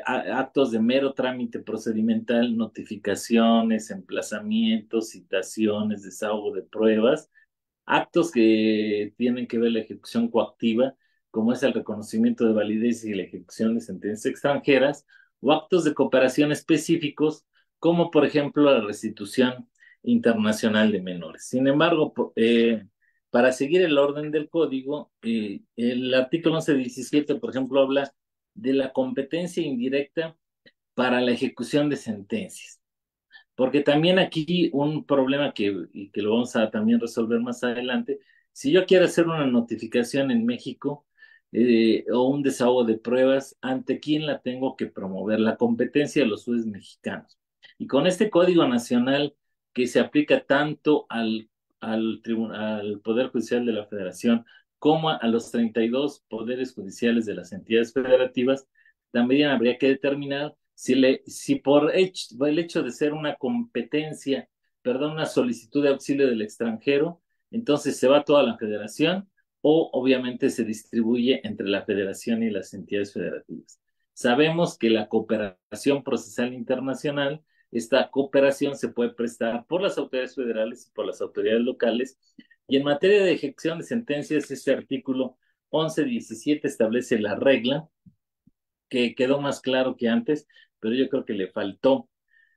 actos de mero trámite procedimental, notificaciones, emplazamientos, citaciones, desahogo de pruebas, actos que tienen que ver la ejecución coactiva, como es el reconocimiento de validez y la ejecución de sentencias extranjeras, o actos de cooperación específicos, como por ejemplo la restitución internacional de menores. Sin embargo, para seguir el orden del código, el artículo 1117, por ejemplo, habla de la competencia indirecta para la ejecución de sentencias. Porque también aquí un problema y que lo vamos a también resolver más adelante, si yo quiero hacer una notificación en México o un desahogo de pruebas, ¿ante quién la tengo que promover? La competencia de los jueces mexicanos. Y con este Código Nacional que se aplica tanto al Poder Judicial de la Federación como a los 32 poderes judiciales de las entidades federativas, también habría que determinar si el hecho de ser una competencia, perdón, una solicitud de auxilio del extranjero, entonces se va toda la federación o obviamente se distribuye entre la federación y las entidades federativas. Sabemos que la cooperación procesal internacional, esta cooperación se puede prestar por las autoridades federales y por las autoridades locales. Y en materia de ejecución de sentencias, este artículo 11.17 establece la regla, que quedó más claro que antes, pero yo creo que le faltó.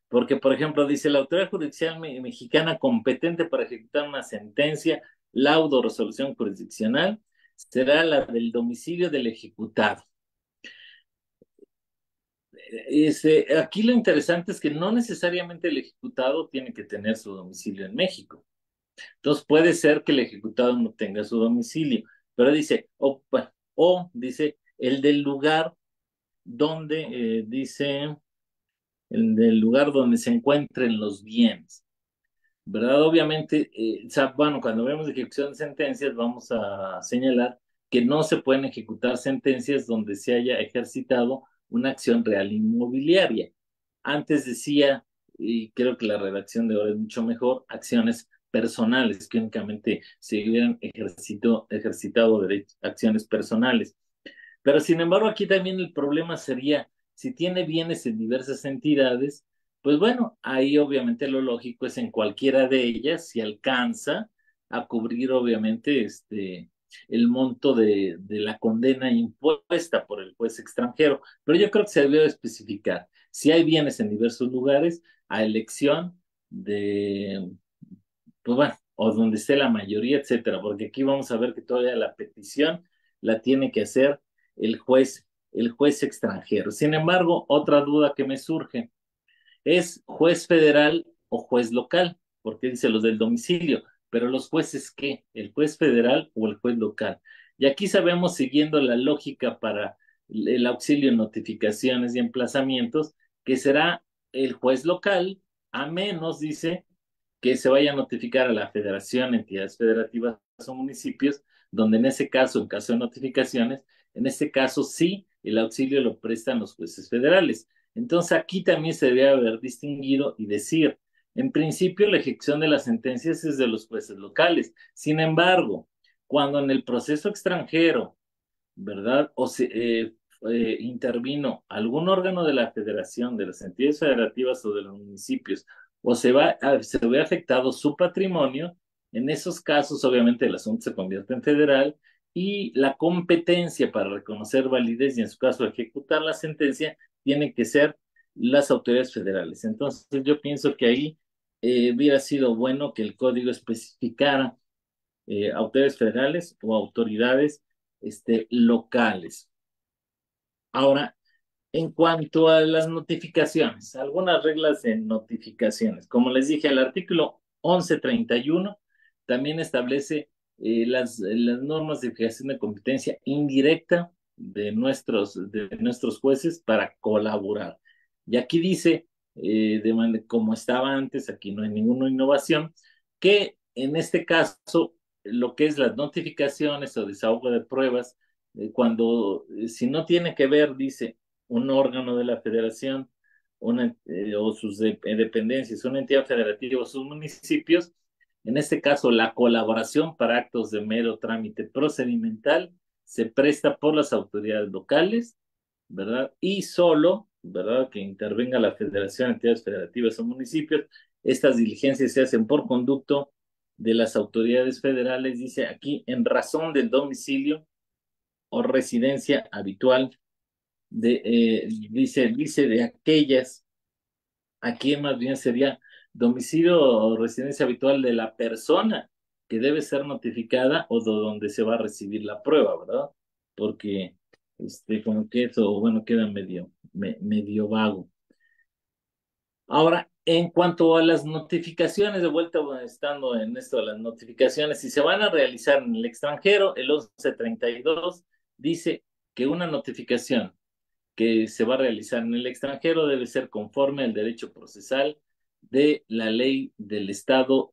Porque, por ejemplo, dice la autoridad judicial mexicana competente para ejecutar una sentencia, laudo o resolución jurisdiccional será la del domicilio del ejecutado. Aquí lo interesante es que no necesariamente el ejecutado tiene que tener su domicilio en México. Entonces puede ser que el ejecutado no tenga su domicilio, pero dice, o dice, el del lugar donde, dice, el del lugar donde se encuentren los bienes. ¿Verdad? Obviamente, bueno, cuando vemos ejecución de sentencias, vamos a señalar que no se pueden ejecutar sentencias donde se haya ejercitado una acción real inmobiliaria. Antes decía, y creo que la redacción de ahora es mucho mejor, acciones personales, que únicamente se hubieran ejercitado acciones personales. Pero sin embargo, aquí también el problema sería, si tiene bienes en diversas entidades, pues bueno, ahí obviamente lo lógico es en cualquiera de ellas, si alcanza a cubrir obviamente el monto de la condena impuesta por el juez extranjero. Pero yo creo que se debió especificar, si hay bienes en diversos lugares, a elección de, pues bueno, o donde esté la mayoría, etcétera, porque aquí vamos a ver que todavía la petición la tiene que hacer el juez extranjero. Sin embargo, otra duda que me surge es juez federal o juez local, porque dice los del domicilio, pero los jueces ¿qué? ¿El juez federal o el juez local? Y aquí sabemos, siguiendo la lógica para el auxilio en notificaciones y emplazamientos, que será el juez local, a menos, dice, que se vaya a notificar a la federación, entidades federativas o municipios, donde en ese caso, en caso de notificaciones, en este caso sí, el auxilio lo prestan los jueces federales. Entonces aquí también se debe haber distinguido y decir, en principio la ejecución de las sentencias es de los jueces locales. Sin embargo, cuando en el proceso extranjero, ¿verdad? Intervino algún órgano de la federación, de las entidades federativas o de los municipios, o se ve afectado su patrimonio, en esos casos obviamente el asunto se convierte en federal y la competencia para reconocer validez y en su caso ejecutar la sentencia tiene que ser las autoridades federales. Entonces yo pienso que ahí hubiera sido bueno que el código especificara autoridades federales o autoridades locales. Ahora, en cuanto a las notificaciones, algunas reglas de notificaciones. Como les dije, el artículo 1131 también establece las normas de fijación de competencia indirecta de nuestros jueces para colaborar. Y aquí dice, como estaba antes, aquí no hay ninguna innovación, que en este caso, lo que es las notificaciones o desahogo de pruebas, si no tiene que ver, dice, un órgano de la federación o sus dependencias, una entidad federativa o sus municipios, en este caso la colaboración para actos de mero trámite procedimental se presta por las autoridades locales, ¿verdad? Y solo, ¿verdad? Que intervenga la federación, entidades federativas o municipios, estas diligencias se hacen por conducto de las autoridades federales, dice aquí, en razón del domicilio o residencia habitual dice de aquellas, aquí más bien sería domicilio o residencia habitual de la persona que debe ser notificada o de donde se va a recibir la prueba, ¿verdad? Porque como que eso, bueno, queda medio vago. Ahora, en cuanto a las notificaciones, de vuelta estando en esto de las notificaciones, si se van a realizar en el extranjero, el 1132 dice que una notificación que se va a realizar en el extranjero debe ser conforme al derecho procesal de la ley del Estado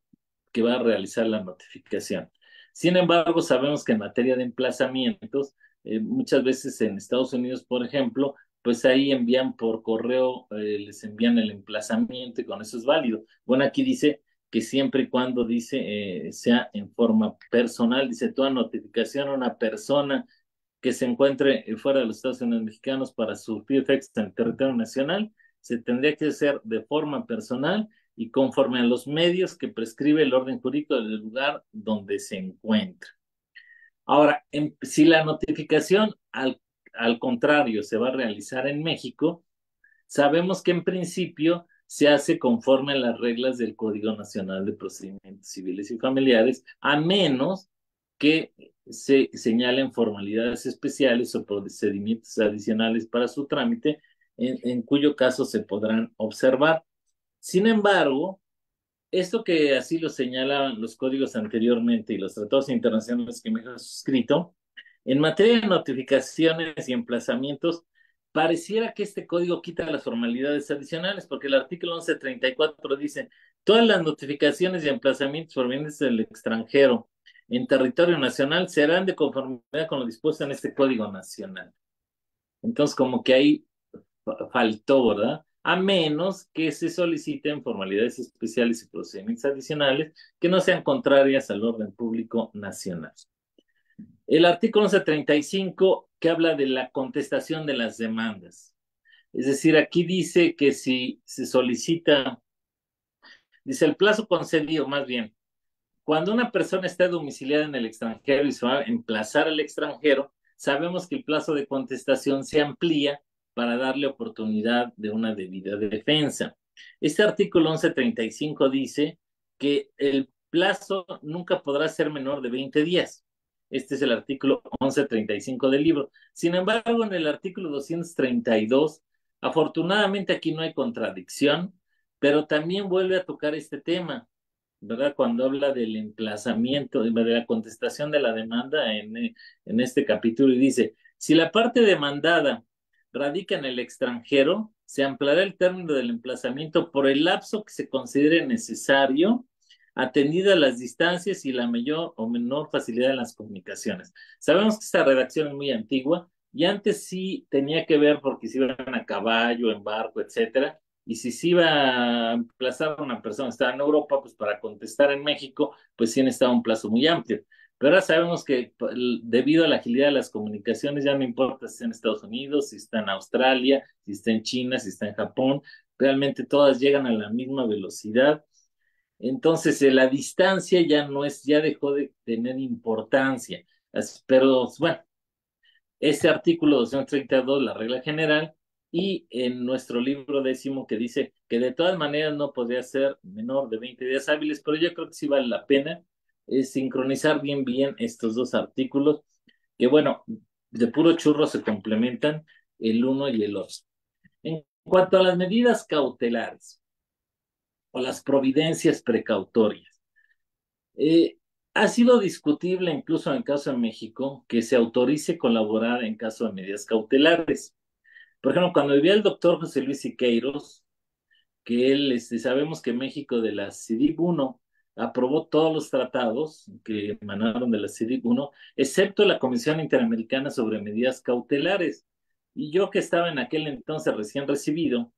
que va a realizar la notificación. Sin embargo, sabemos que en materia de emplazamientos, muchas veces en Estados Unidos, por ejemplo, pues ahí envían por correo, les envían el emplazamiento y con eso es válido. Bueno, aquí dice que siempre y cuando dice sea en forma personal, dice toda notificación a una persona que se encuentre fuera de los Estados Unidos mexicanos para surtir efectos en el territorio nacional, se tendría que hacer de forma personal y conforme a los medios que prescribe el orden jurídico del lugar donde se encuentra. Ahora, si la notificación al contrario se va a realizar en México, sabemos que en principio se hace conforme a las reglas del Código Nacional de Procedimientos Civiles y Familiares, a menos que se señalen formalidades especiales o procedimientos adicionales para su trámite, en cuyo caso se podrán observar. Sin embargo, esto que así lo señalan los códigos anteriormente y los tratados internacionales que México ha suscrito, en materia de notificaciones y emplazamientos, pareciera que este código quita las formalidades adicionales, porque el artículo 1134 dice, todas las notificaciones y emplazamientos provenientes del extranjero en territorio nacional serán de conformidad con lo dispuesto en este código nacional. Entonces, como que ahí faltó, ¿verdad? A menos que se soliciten formalidades especiales y procedimientos adicionales que no sean contrarias al orden público nacional. El artículo 1135 que habla de la contestación de las demandas. Es decir, aquí dice que si se solicita, dice el plazo concedido, más bien, cuando una persona está domiciliada en el extranjero y se va a emplazar al extranjero, sabemos que el plazo de contestación se amplía para darle oportunidad de una debida defensa. Este artículo 1135 dice que el plazo nunca podrá ser menor de 20 días. Este es el artículo 1135 del libro. Sin embargo, en el artículo 232, afortunadamente aquí no hay contradicción, pero también vuelve a tocar este tema, ¿verdad? Cuando habla del emplazamiento, de la contestación de la demanda en este capítulo y dice, si la parte demandada radica en el extranjero, se ampliará el término del emplazamiento por el lapso que se considere necesario, atendida las distancias y la mayor o menor facilidad en las comunicaciones. Sabemos que esta redacción es muy antigua y antes sí tenía que ver porque si iban a caballo, en barco, etcétera, y si se iba a emplazar a una persona que estaba en Europa, pues para contestar en México, pues sí necesitaba un plazo muy amplio. Pero ahora sabemos que debido a la agilidad de las comunicaciones, ya no importa si está en Estados Unidos, si está en Australia, si está en China, si está en Japón, realmente todas llegan a la misma velocidad. Entonces, la distancia ya no es, ya dejó de tener importancia. Pero bueno, este artículo 232, la regla general, y en nuestro libro décimo que dice que de todas maneras no podría ser menor de 20 días hábiles, pero yo creo que sí vale la pena sincronizar bien estos dos artículos, que bueno, de puro churro se complementan el uno y el otro. En cuanto a las medidas cautelares o las providencias precautorias, eh, ha sido discutible incluso en el caso de México que se autorice colaborar en caso de medidas cautelares. Por ejemplo, cuando vivía el doctor José Luis Siqueiros, que él, sabemos que México de la CIDIP 1 aprobó todos los tratados que emanaron de la CIDIP 1, excepto la Comisión Interamericana sobre Medidas Cautelares. Y yo que estaba en aquel entonces recién recibido,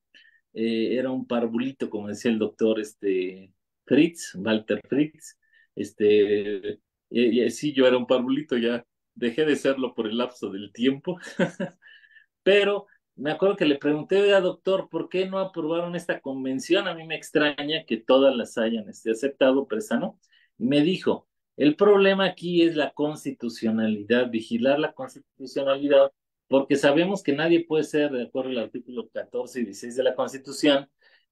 era un parvulito, como decía el doctor Fritz, Walter Fritz. Sí, yo era un parvulito, ya dejé de serlo por el lapso del tiempo. Pero me acuerdo que le pregunté, oiga, doctor, ¿por qué no aprobaron esta convención? A mí me extraña que todas las hayan aceptado, pero esa no. Y me dijo, el problema aquí es la constitucionalidad, vigilar la constitucionalidad, porque sabemos que nadie puede ser, de acuerdo al artículo 14 y 16 de la Constitución,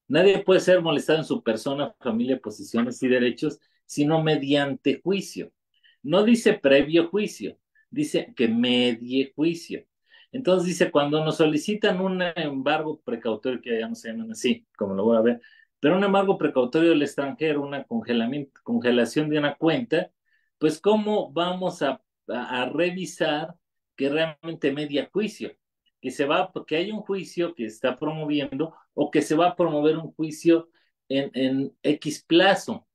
nadie puede ser molestado en su persona, familia, posiciones y derechos, sino mediante juicio. No dice previo juicio, dice que medie juicio. Entonces dice, cuando nos solicitan un embargo precautorio, que ya no se llaman así, como lo voy a ver, pero un embargo precautorio del extranjero, una congelación de una cuenta, pues ¿cómo vamos a revisar que realmente media juicio? Que se va, que hay un juicio que está promoviendo o que se va a promover un juicio en X plazo.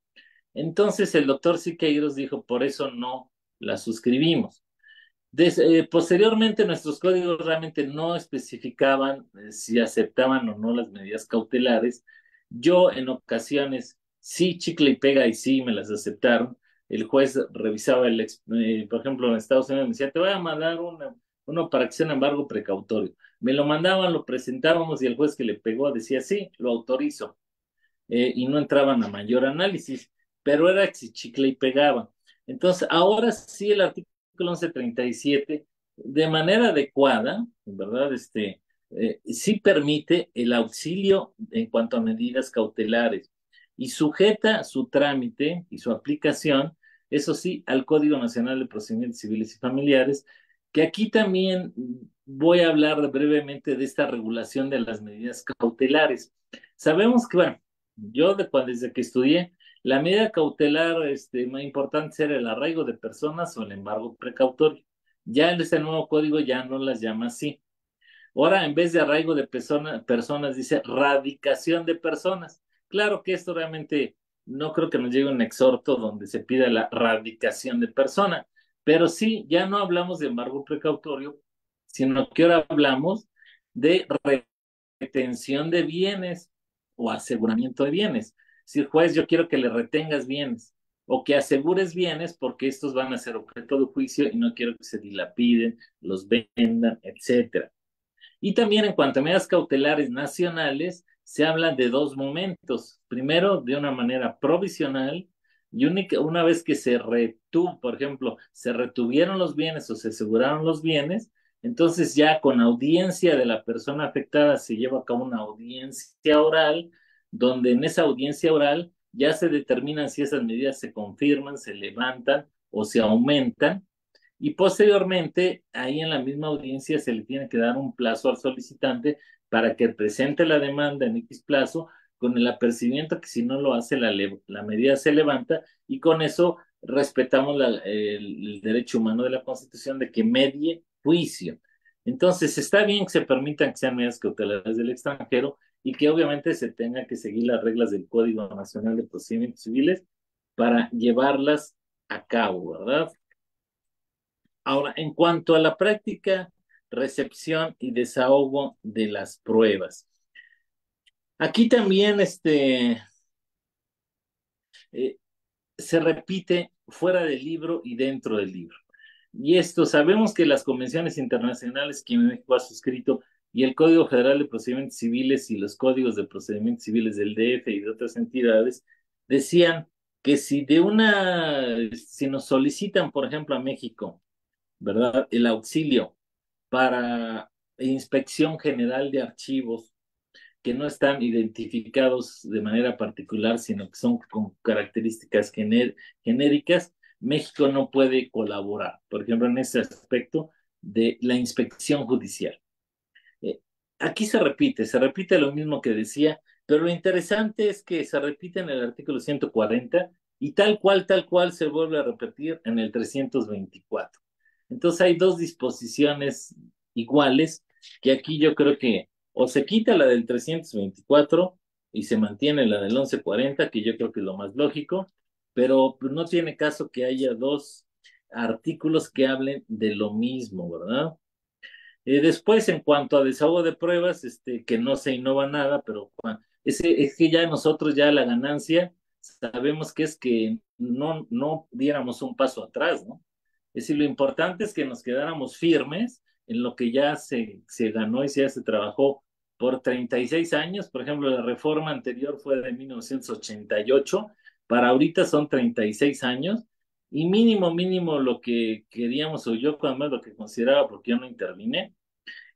Entonces el doctor Siqueiros dijo, por eso no la suscribimos. Posteriormente, nuestros códigos realmente no especificaban si aceptaban o no las medidas cautelares. Yo en ocasiones sí chicle y pega y sí me las aceptaron. El juez revisaba por ejemplo, en Estados Unidos me decía, te voy a mandar uno para que sea un embargo precautorio. Me lo mandaban, lo presentábamos y el juez que le pegó decía, sí, lo autorizo. Y no entraban a mayor análisis, pero era si chicle y pegaba. Entonces, ahora sí el artículo artículo 1137, de manera adecuada, ¿verdad? Sí permite el auxilio en cuanto a medidas cautelares y sujeta su trámite y su aplicación, eso sí, al Código Nacional de Procedimientos Civiles y Familiares, que aquí también voy a hablar brevemente de esta regulación de las medidas cautelares. Sabemos que, bueno, yo desde que estudié, la medida cautelar más importante era el arraigo de personas o el embargo precautorio. Ya en este nuevo código ya no las llama así. Ahora, en vez de arraigo de personas, dice radicación de personas. Claro que esto realmente no creo que nos llegue un exhorto donde se pida la radicación de persona, pero sí, ya no hablamos de embargo precautorio, sino que ahora hablamos de retención de bienes o aseguramiento de bienes. Si juez, yo quiero que le retengas bienes o que asegures bienes porque estos van a ser objeto de juicio y no quiero que se dilapiden, los vendan, etcétera. Y también en cuanto a medidas cautelares nacionales, se habla de dos momentos. Primero, de una manera provisional y una vez que se retuvo, por ejemplo, se retuvieron los bienes o se aseguraron los bienes, entonces ya con audiencia de la persona afectada se lleva a cabo una audiencia oral, donde en esa audiencia oral ya se determinan si esas medidas se confirman, se levantan o se aumentan y posteriormente, ahí en la misma audiencia se le tiene que dar un plazo al solicitante para que presente la demanda en X plazo, con el apercibimiento que si no lo hace, la medida se levanta y con eso respetamos el derecho humano de la Constitución de que medie juicio. Entonces, está bien que se permitan que sean medidas cautelares del extranjero y que obviamente se tenga que seguir las reglas del Código Nacional de Procedimientos Civiles para llevarlas a cabo, ¿verdad? Ahora, en cuanto a la práctica, recepción y desahogo de las pruebas. Aquí también eh, se repite fuera del libro y dentro del libro. Y esto, sabemos que las convenciones internacionales que México ha suscrito y el Código Federal de Procedimientos Civiles y los códigos de procedimientos civiles del DF y de otras entidades decían que si nos solicitan, por ejemplo, a México, ¿verdad? El auxilio para inspección general de archivos que no están identificados de manera particular, sino que son con características genéricas, México no puede colaborar, por ejemplo, en ese aspecto de la inspección judicial. Eh, Aquí se repite lo mismo que decía, pero lo interesante es que se repite en el artículo 140 y tal cual se vuelve a repetir en el 324. Entonces hay dos disposiciones iguales que aquí yo creo que o se quita la del 324 y se mantiene la del 1140, que yo creo que es lo más lógico, pero pues, no tiene caso que haya dos artículos que hablen de lo mismo, ¿verdad? Después, en cuanto a desahogo de pruebas, que no se innova nada, pero es que ya nosotros ya la ganancia sabemos que es que no diéramos un paso atrás, ¿no? Es decir, lo importante es que nos quedáramos firmes en lo que ya se ganó y ya se trabajó por 36 años. Por ejemplo, la reforma anterior fue de 1988, para ahorita son 36 años, y mínimo lo que queríamos, o yo además lo que consideraba, porque yo no intervine,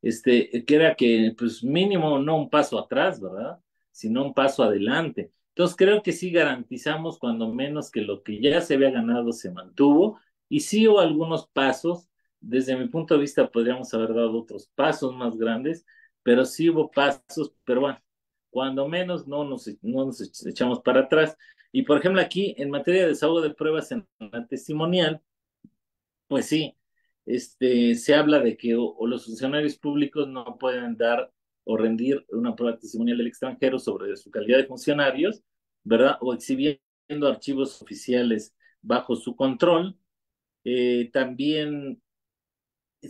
que era que, pues mínimo no un paso atrás, ¿verdad? Sino un paso adelante. Entonces creo que sí garantizamos cuando menos que lo que ya se había ganado se mantuvo y sí hubo algunos pasos, desde mi punto de vista podríamos haber dado otros pasos más grandes, pero sí hubo pasos, pero bueno, cuando menos no nos echamos para atrás. Y por ejemplo aquí en materia de desahogo de pruebas en la testimonial, pues sí, se habla de que o los funcionarios públicos no pueden dar o rendir una prueba testimonial del extranjero sobre su calidad de funcionarios, ¿verdad? O exhibiendo archivos oficiales bajo su control. También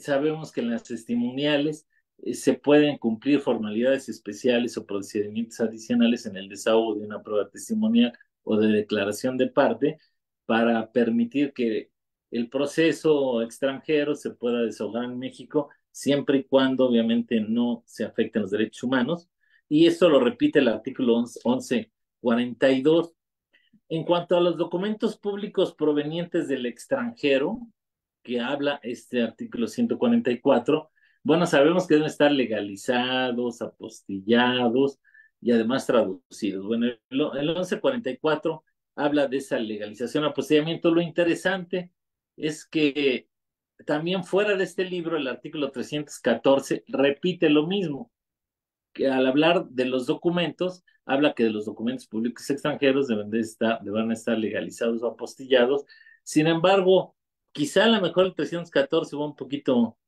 sabemos que en las testimoniales se pueden cumplir formalidades especiales o procedimientos adicionales en el desahogo de una prueba testimonial o de declaración de parte para permitir que el proceso extranjero se pueda desahogar en México siempre y cuando obviamente no se afecten los derechos humanos. Y esto lo repite el artículo 1142. En cuanto a los documentos públicos provenientes del extranjero, que habla este artículo 144, bueno, sabemos que deben estar legalizados, apostillados y además traducidos. Bueno, el 1144 habla de esa legalización, apostillamiento. Lo interesante es que también fuera de este libro, el artículo 314 repite lo mismo, que al hablar de los documentos, habla que de los documentos públicos extranjeros deben estar legalizados o apostillados. Sin embargo, quizá a lo mejor el 314 va un poquito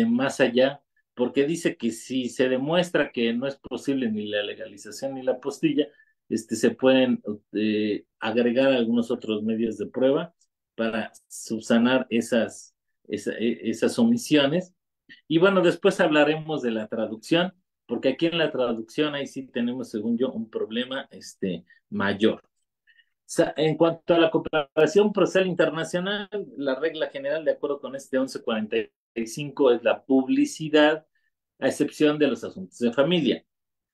más allá, porque dice que si se demuestra que no es posible ni la legalización ni la apostilla, se pueden agregar algunos otros medios de prueba para subsanar esas omisiones. Y bueno, después hablaremos de la traducción, porque aquí en la traducción ahí sí tenemos, según yo, un problema mayor. En cuanto a la cooperación procesal internacional, la regla general, de acuerdo con este 1145, es la publicidad, a excepción de los asuntos de familia,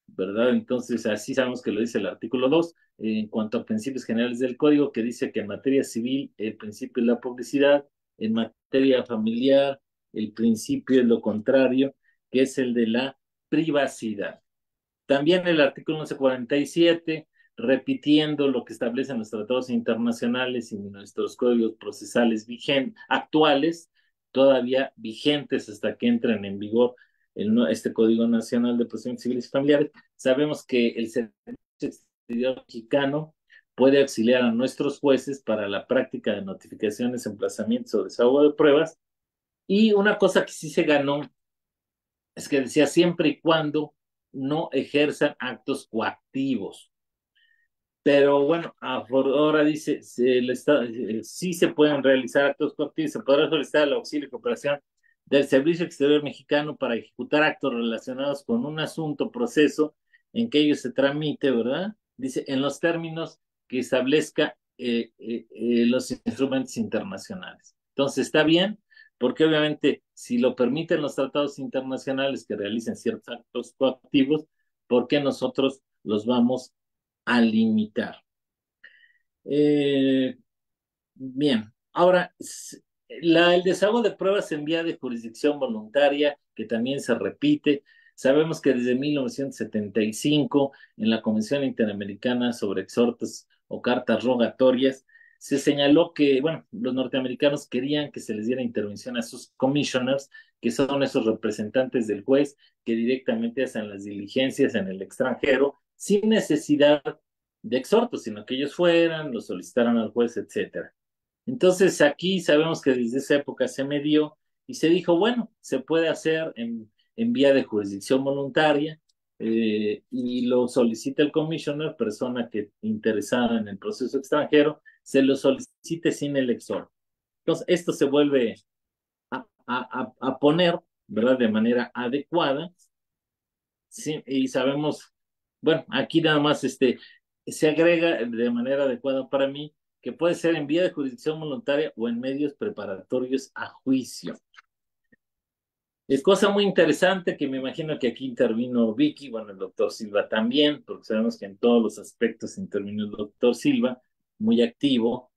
¿verdad? Entonces, así sabemos que lo dice el artículo 2, en cuanto a principios generales del código, que dice que en materia civil el principio es la publicidad, en materia familiar el principio es lo contrario, que es el de la privacidad. También el artículo 1147, repitiendo lo que establecen los tratados internacionales y nuestros códigos procesales actuales, todavía vigentes hasta que entren en vigor este Código Nacional de Procedimientos Civiles y Familiares. Sabemos que el Servicio Exterior Mexicano puede auxiliar a nuestros jueces para la práctica de notificaciones, emplazamientos o desahogo de pruebas. Y una cosa que sí se ganó es que decía siempre y cuando no ejerzan actos coactivos. Pero bueno, ahora dice, sí se pueden realizar actos coactivos, se podrá solicitar el auxilio y cooperación del Servicio Exterior Mexicano para ejecutar actos relacionados con un asunto, proceso en que ello se tramite, ¿verdad? Dice, en los términos que establezca los instrumentos internacionales. Entonces, está bien, porque obviamente si lo permiten los tratados internacionales que realicen ciertos actos coactivos, ¿por qué nosotros los vamos a limitar? Eh, Bien, ahora, el desahogo de pruebas en vía de jurisdicción voluntaria, que también se repite. Sabemos que desde 1975, en la Convención Interamericana sobre Exhortos o Cartas Rogatorias, se señaló que, bueno, los norteamericanos querían que se les diera intervención a sus commissioners, que son esos representantes del juez que directamente hacen las diligencias en el extranjero, sin necesidad de exhortos, sino que ellos fueran, lo solicitaran al juez, etcétera. Entonces aquí sabemos que desde esa época se medió y se dijo, bueno, se puede hacer en vía de jurisdicción voluntaria, y lo solicita el commissioner, persona que interesada en el proceso extranjero, se lo solicite sin el exhorto. Entonces esto se vuelve a poner, ¿verdad? De manera adecuada, sí, y sabemos, bueno, aquí nada más se agrega de manera adecuada para mí que puede ser en vía de jurisdicción voluntaria o en medios preparatorios a juicio. Es cosa muy interesante que me imagino que aquí intervino Vicky, bueno, el doctor Silva también, porque sabemos que en todos los aspectos intervino el doctor Silva, muy activo,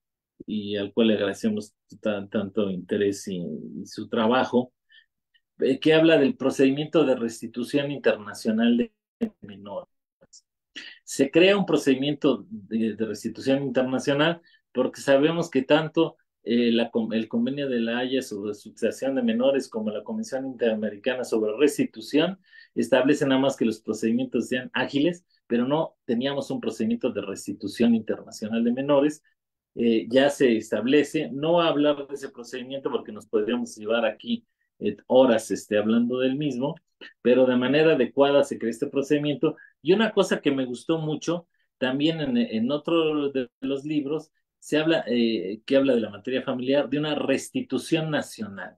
y al cual le agradecemos tanto interés y su trabajo, que habla del procedimiento de restitución internacional de menores. Se crea un procedimiento de restitución internacional porque sabemos que tanto el Convenio de la Haya sobre sustracción de menores como la Convención Interamericana sobre restitución establecen nada más que los procedimientos sean ágiles, pero no teníamos un procedimiento de restitución internacional de menores. Ya se establece, no voy a hablar de ese procedimiento porque nos podríamos llevar aquí horas hablando del mismo, pero de manera adecuada se crea este procedimiento. Y una cosa que me gustó mucho, también en otro de los libros, se habla, que habla de la materia familiar, de una restitución nacional.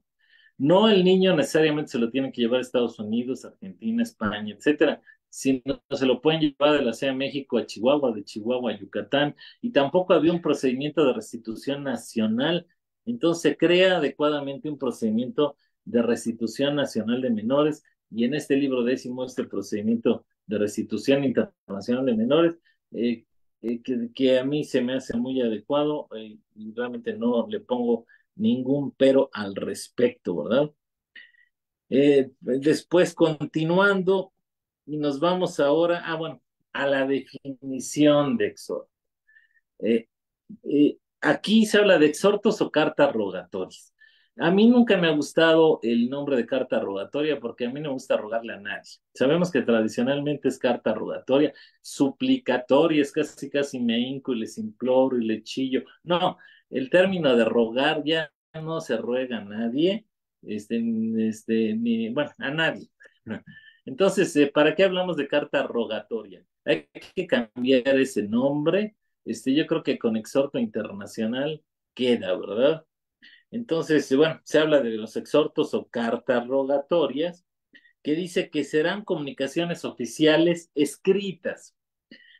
No el niño necesariamente se lo tiene que llevar a Estados Unidos, Argentina, España, etcétera, sino se lo pueden llevar de la Ciudad de México a Chihuahua, de Chihuahua a Yucatán, y tampoco había un procedimiento de restitución nacional. Entonces se crea adecuadamente un procedimiento de restitución nacional de menores, y en este libro décimo, este procedimiento de restitución internacional de menores, que a mí se me hace muy adecuado, y realmente no le pongo ningún pero al respecto, ¿verdad? Después, continuando, y nos vamos ahora, bueno, a la definición de exhorto. Aquí se habla de exhortos o cartas rogatorias. A mí nunca me ha gustado el nombre de carta rogatoria porque a mí no me gusta rogarle a nadie. Sabemos que tradicionalmente es carta rogatoria, suplicatoria, es casi casi me hinco y les imploro y le chillo. No, el término de rogar ya no se ruega a nadie, bueno, a nadie. Entonces, ¿para qué hablamos de carta rogatoria? Hay que cambiar ese nombre. Yo creo que con exhorto internacional queda, ¿verdad? Entonces, bueno, se habla de los exhortos o cartas rogatorias, que dice que serán comunicaciones oficiales escritas.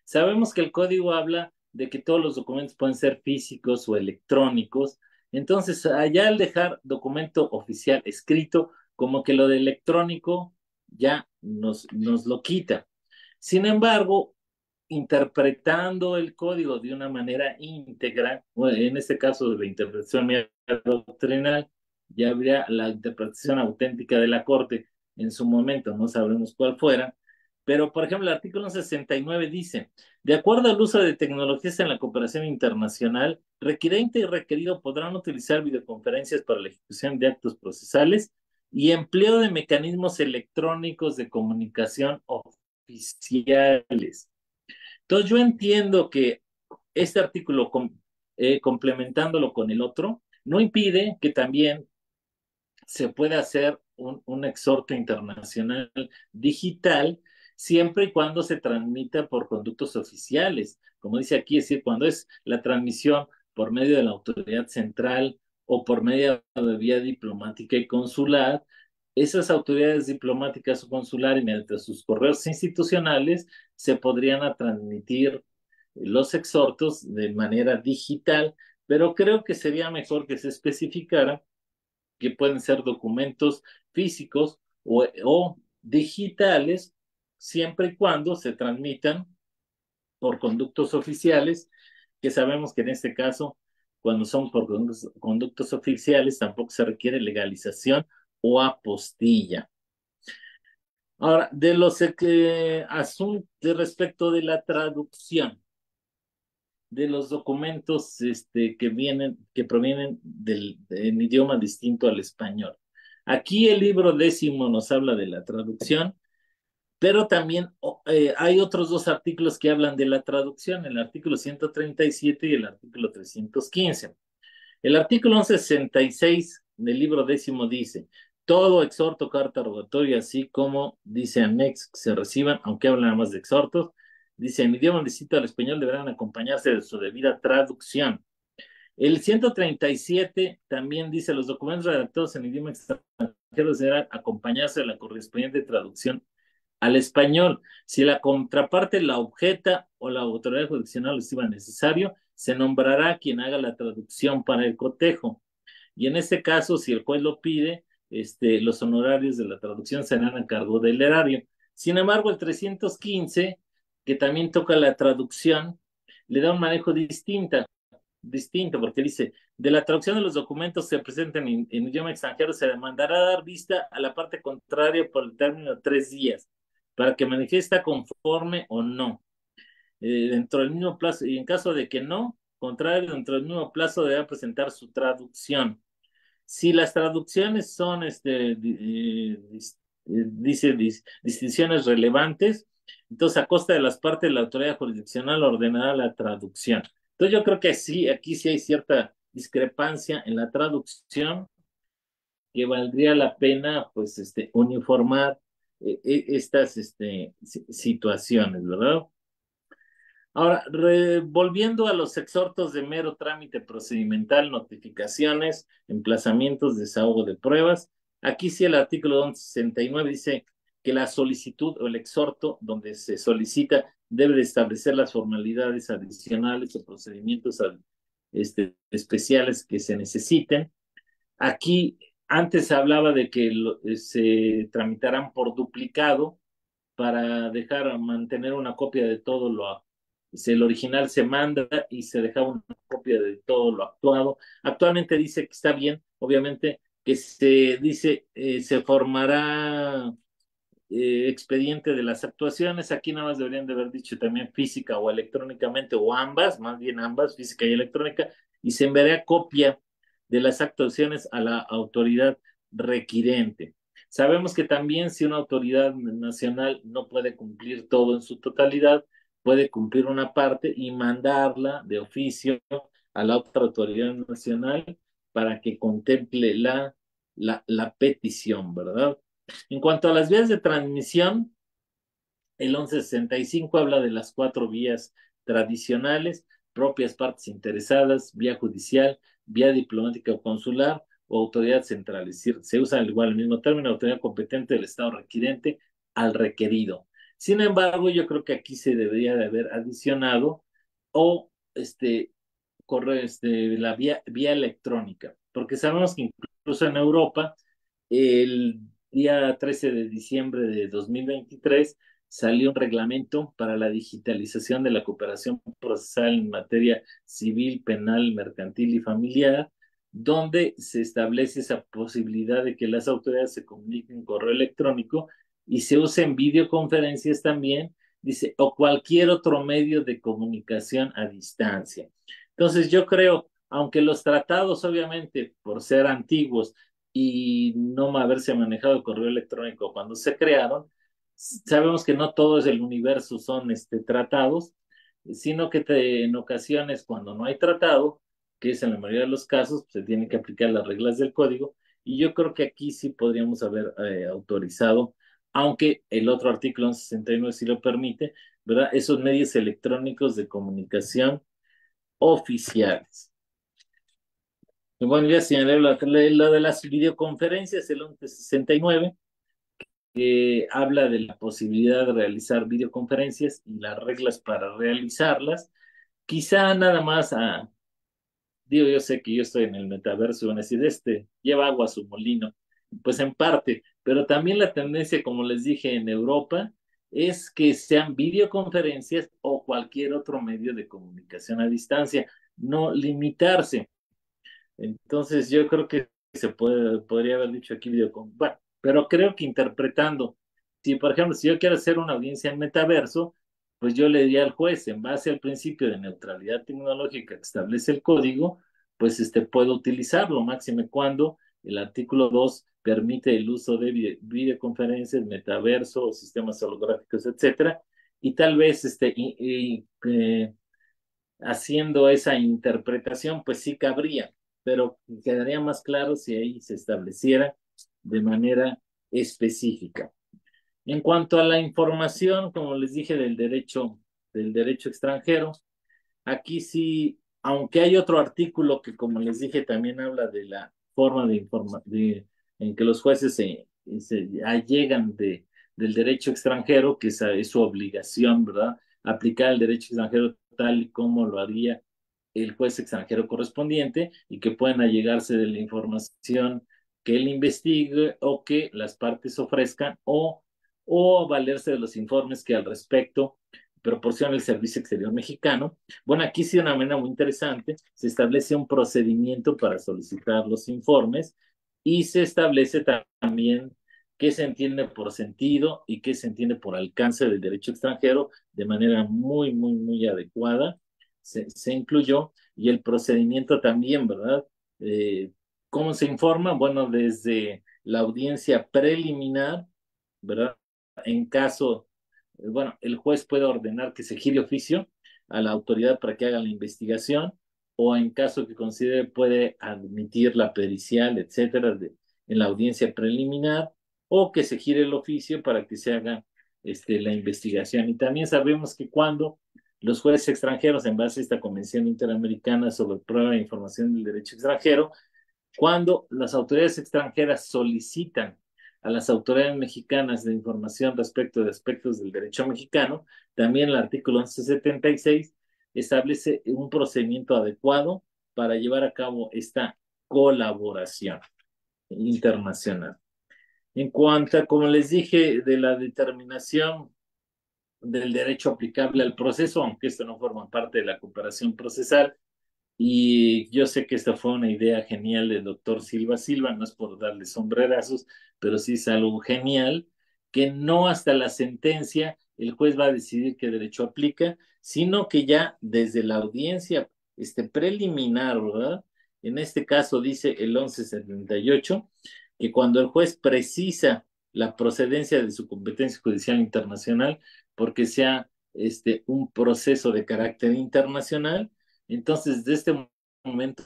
Sabemos que el código habla de que todos los documentos pueden ser físicos o electrónicos. Entonces, allá al dejar documento oficial escrito, como que lo de electrónico ya nos lo quita. Sin embargo, interpretando el código de una manera íntegra, bueno, en este caso de la interpretación doctrinal, ya habría la interpretación auténtica de la Corte en su momento, no sabremos cuál fuera, pero por ejemplo el artículo 69 dice, de acuerdo al uso de tecnologías en la cooperación internacional, requirente y requerido podrán utilizar videoconferencias para la ejecución de actos procesales y empleo de mecanismos electrónicos de comunicación oficiales. Entonces yo entiendo que este artículo, complementándolo con el otro, no impide que también se pueda hacer un exhorto internacional digital siempre y cuando se transmita por conductos oficiales. Como dice aquí, es decir, cuando es la transmisión por medio de la autoridad central o por medio de vía diplomática y consular, esas autoridades diplomáticas o consulares, mediante sus correos institucionales, se podrían transmitir los exhortos de manera digital, pero creo que sería mejor que se especificara que pueden ser documentos físicos o digitales, siempre y cuando se transmitan por conductos oficiales, que sabemos que en este caso, cuando son por conductos oficiales, tampoco se requiere legalización o apostilla. Ahora, de los asuntos respecto de la traducción de los documentos que provienen en idioma distinto al español. Aquí el libro 10 nos habla de la traducción, pero también hay otros dos artículos que hablan de la traducción, el artículo 137 y el artículo 315. El artículo 166 del libro 10 dice, todo exhorto, carta rogatoria, así como dice anexo que se reciban, aunque hablan más de exhortos, dice en idioma distinto al español deberán acompañarse de su debida traducción. El 137 también dice los documentos redactados en idioma extranjero deberán acompañarse de la correspondiente traducción al español. Si la contraparte la objeta o la autoridad jurisdiccional lo estima necesario, se nombrará quien haga la traducción para el cotejo. Y en este caso, si el juez lo pide, los honorarios de la traducción serán a cargo del erario. Sin embargo, el 315, que también toca la traducción, le da un manejo distinto, porque dice, de la traducción de los documentos que se presenten en idioma extranjero, se demandará dar vista a la parte contraria por el término de 3 días, para que manifiesta conforme o no. Dentro del mismo plazo, y en caso de que no, contrario, dentro del mismo plazo deberá presentar su traducción. Si las traducciones son, dice, distinciones relevantes, entonces a costa de las partes, la autoridad jurisdiccional ordenará la traducción. Entonces yo creo que sí, aquí sí hay cierta discrepancia en la traducción que valdría la pena, pues, uniformar estas situaciones, ¿verdad? Ahora, volviendo a los exhortos de mero trámite procedimental, notificaciones, emplazamientos, desahogo de pruebas, aquí sí el artículo 69 dice que la solicitud o el exhorto donde se solicita debe de establecer las formalidades adicionales o procedimientos especiales que se necesiten. Aquí antes se hablaba de que se tramitarán por duplicado para mantener una copia de todo el original se manda y se dejaba una copia de todo lo actuado. Actualmente dice que está bien, obviamente, que se dice, se formará expediente de las actuaciones. Aquí nada más deberían de haber dicho también física o electrónicamente, o ambas, más bien ambas, física y electrónica, y se enviará copia de las actuaciones a la autoridad requirente. Sabemos que también si una autoridad nacional no puede cumplir todo en su totalidad, puede cumplir una parte y mandarla de oficio a la otra autoridad nacional para que contemple la petición, ¿verdad? En cuanto a las vías de transmisión, el 1165 habla de las cuatro vías tradicionales, propias partes interesadas, vía judicial, vía diplomática o consular o autoridad central. Es decir, se usa igual el mismo término, autoridad competente del Estado requirente al requerido. Sin embargo, yo creo que aquí se debería de haber adicionado o correo, la vía electrónica, porque sabemos que incluso en Europa, el día 13 de diciembre de 2023 salió un reglamento para la digitalización de la cooperación procesal en materia civil, penal, mercantil y familiar, donde se establece esa posibilidad de que las autoridades se comuniquen en correo electrónico y se usen videoconferencias también, dice, o cualquier otro medio de comunicación a distancia. Entonces yo creo, aunque los tratados obviamente por ser antiguos y no haberse manejado el correo electrónico cuando se crearon, sabemos que no todo es el universo son tratados, sino que en ocasiones cuando no hay tratado, que es en la mayoría de los casos, se tienen que aplicar las reglas del código y yo creo que aquí sí podríamos haber autorizado, aunque el otro artículo 69 sí lo permite, ¿verdad? Esos medios electrónicos de comunicación oficiales. Y bueno, ya señalé lo de las videoconferencias, el 1169, que habla de la posibilidad de realizar videoconferencias y las reglas para realizarlas. Quizá nada más digo, yo sé que yo estoy en el metaverso y van a decir, lleva agua a su molino. Pues en parte, pero también la tendencia, como les dije, en Europa es que sean videoconferencias o cualquier otro medio de comunicación a distancia, no limitarse. Entonces yo creo que podría haber dicho aquí videocon, bueno, pero creo que interpretando, si por ejemplo, si yo quiero hacer una audiencia en metaverso, pues yo le diría al juez, en base al principio de neutralidad tecnológica que establece el código, pues puedo utilizarlo, máxime cuando el artículo 2 permite el uso de videoconferencias, metaverso, sistemas holográficos, etcétera, y tal vez haciendo esa interpretación, pues sí cabría, pero quedaría más claro si ahí se estableciera de manera específica. En cuanto a la información, como les dije, del derecho extranjero, aquí sí, aunque hay otro artículo que, como les dije, también habla de la forma en que los jueces se allegan del derecho extranjero, que esa es su obligación, ¿verdad? Aplicar el derecho extranjero tal y como lo haría el juez extranjero correspondiente y que puedan allegarse de la información que él investigue o que las partes ofrezcan o valerse de los informes que al respecto proporciona el Servicio Exterior Mexicano. Bueno, aquí sí de una manera muy interesante, se establece un procedimiento para solicitar los informes y se establece también qué se entiende por sentido y qué se entiende por alcance del derecho extranjero de manera muy, muy, muy adecuada. Se incluyó y el procedimiento también, ¿verdad? Eh, ¿Cómo se informa? Bueno, desde la audiencia preliminar, ¿verdad? En caso, bueno, el juez puede ordenar que se gire oficio a la autoridad para que haga la investigación o en caso que considere puede admitir la pericial, etcétera, en la audiencia preliminar o que se gire el oficio para que se haga la investigación. Y también sabemos que cuando los jueces extranjeros, en base a esta Convención Interamericana sobre Prueba e Información del Derecho Extranjero, cuando las autoridades extranjeras solicitan a las autoridades mexicanas de información respecto de aspectos del derecho mexicano, también el artículo 1176 establece un procedimiento adecuado para llevar a cabo esta colaboración internacional. En cuanto a, como les dije, de la determinación del derecho aplicable al proceso, aunque esto no forma parte de la cooperación procesal. Y yo sé que esta fue una idea genial del doctor Silva Silva, no es por darle sombrerazos, pero sí es algo genial, que no hasta la sentencia el juez va a decidir qué derecho aplica, sino que ya desde la audiencia preliminar, ¿verdad? En este caso dice el 1178, que cuando el juez precisa la procedencia de su competencia judicial internacional, porque sea un proceso de carácter internacional, entonces, de este momento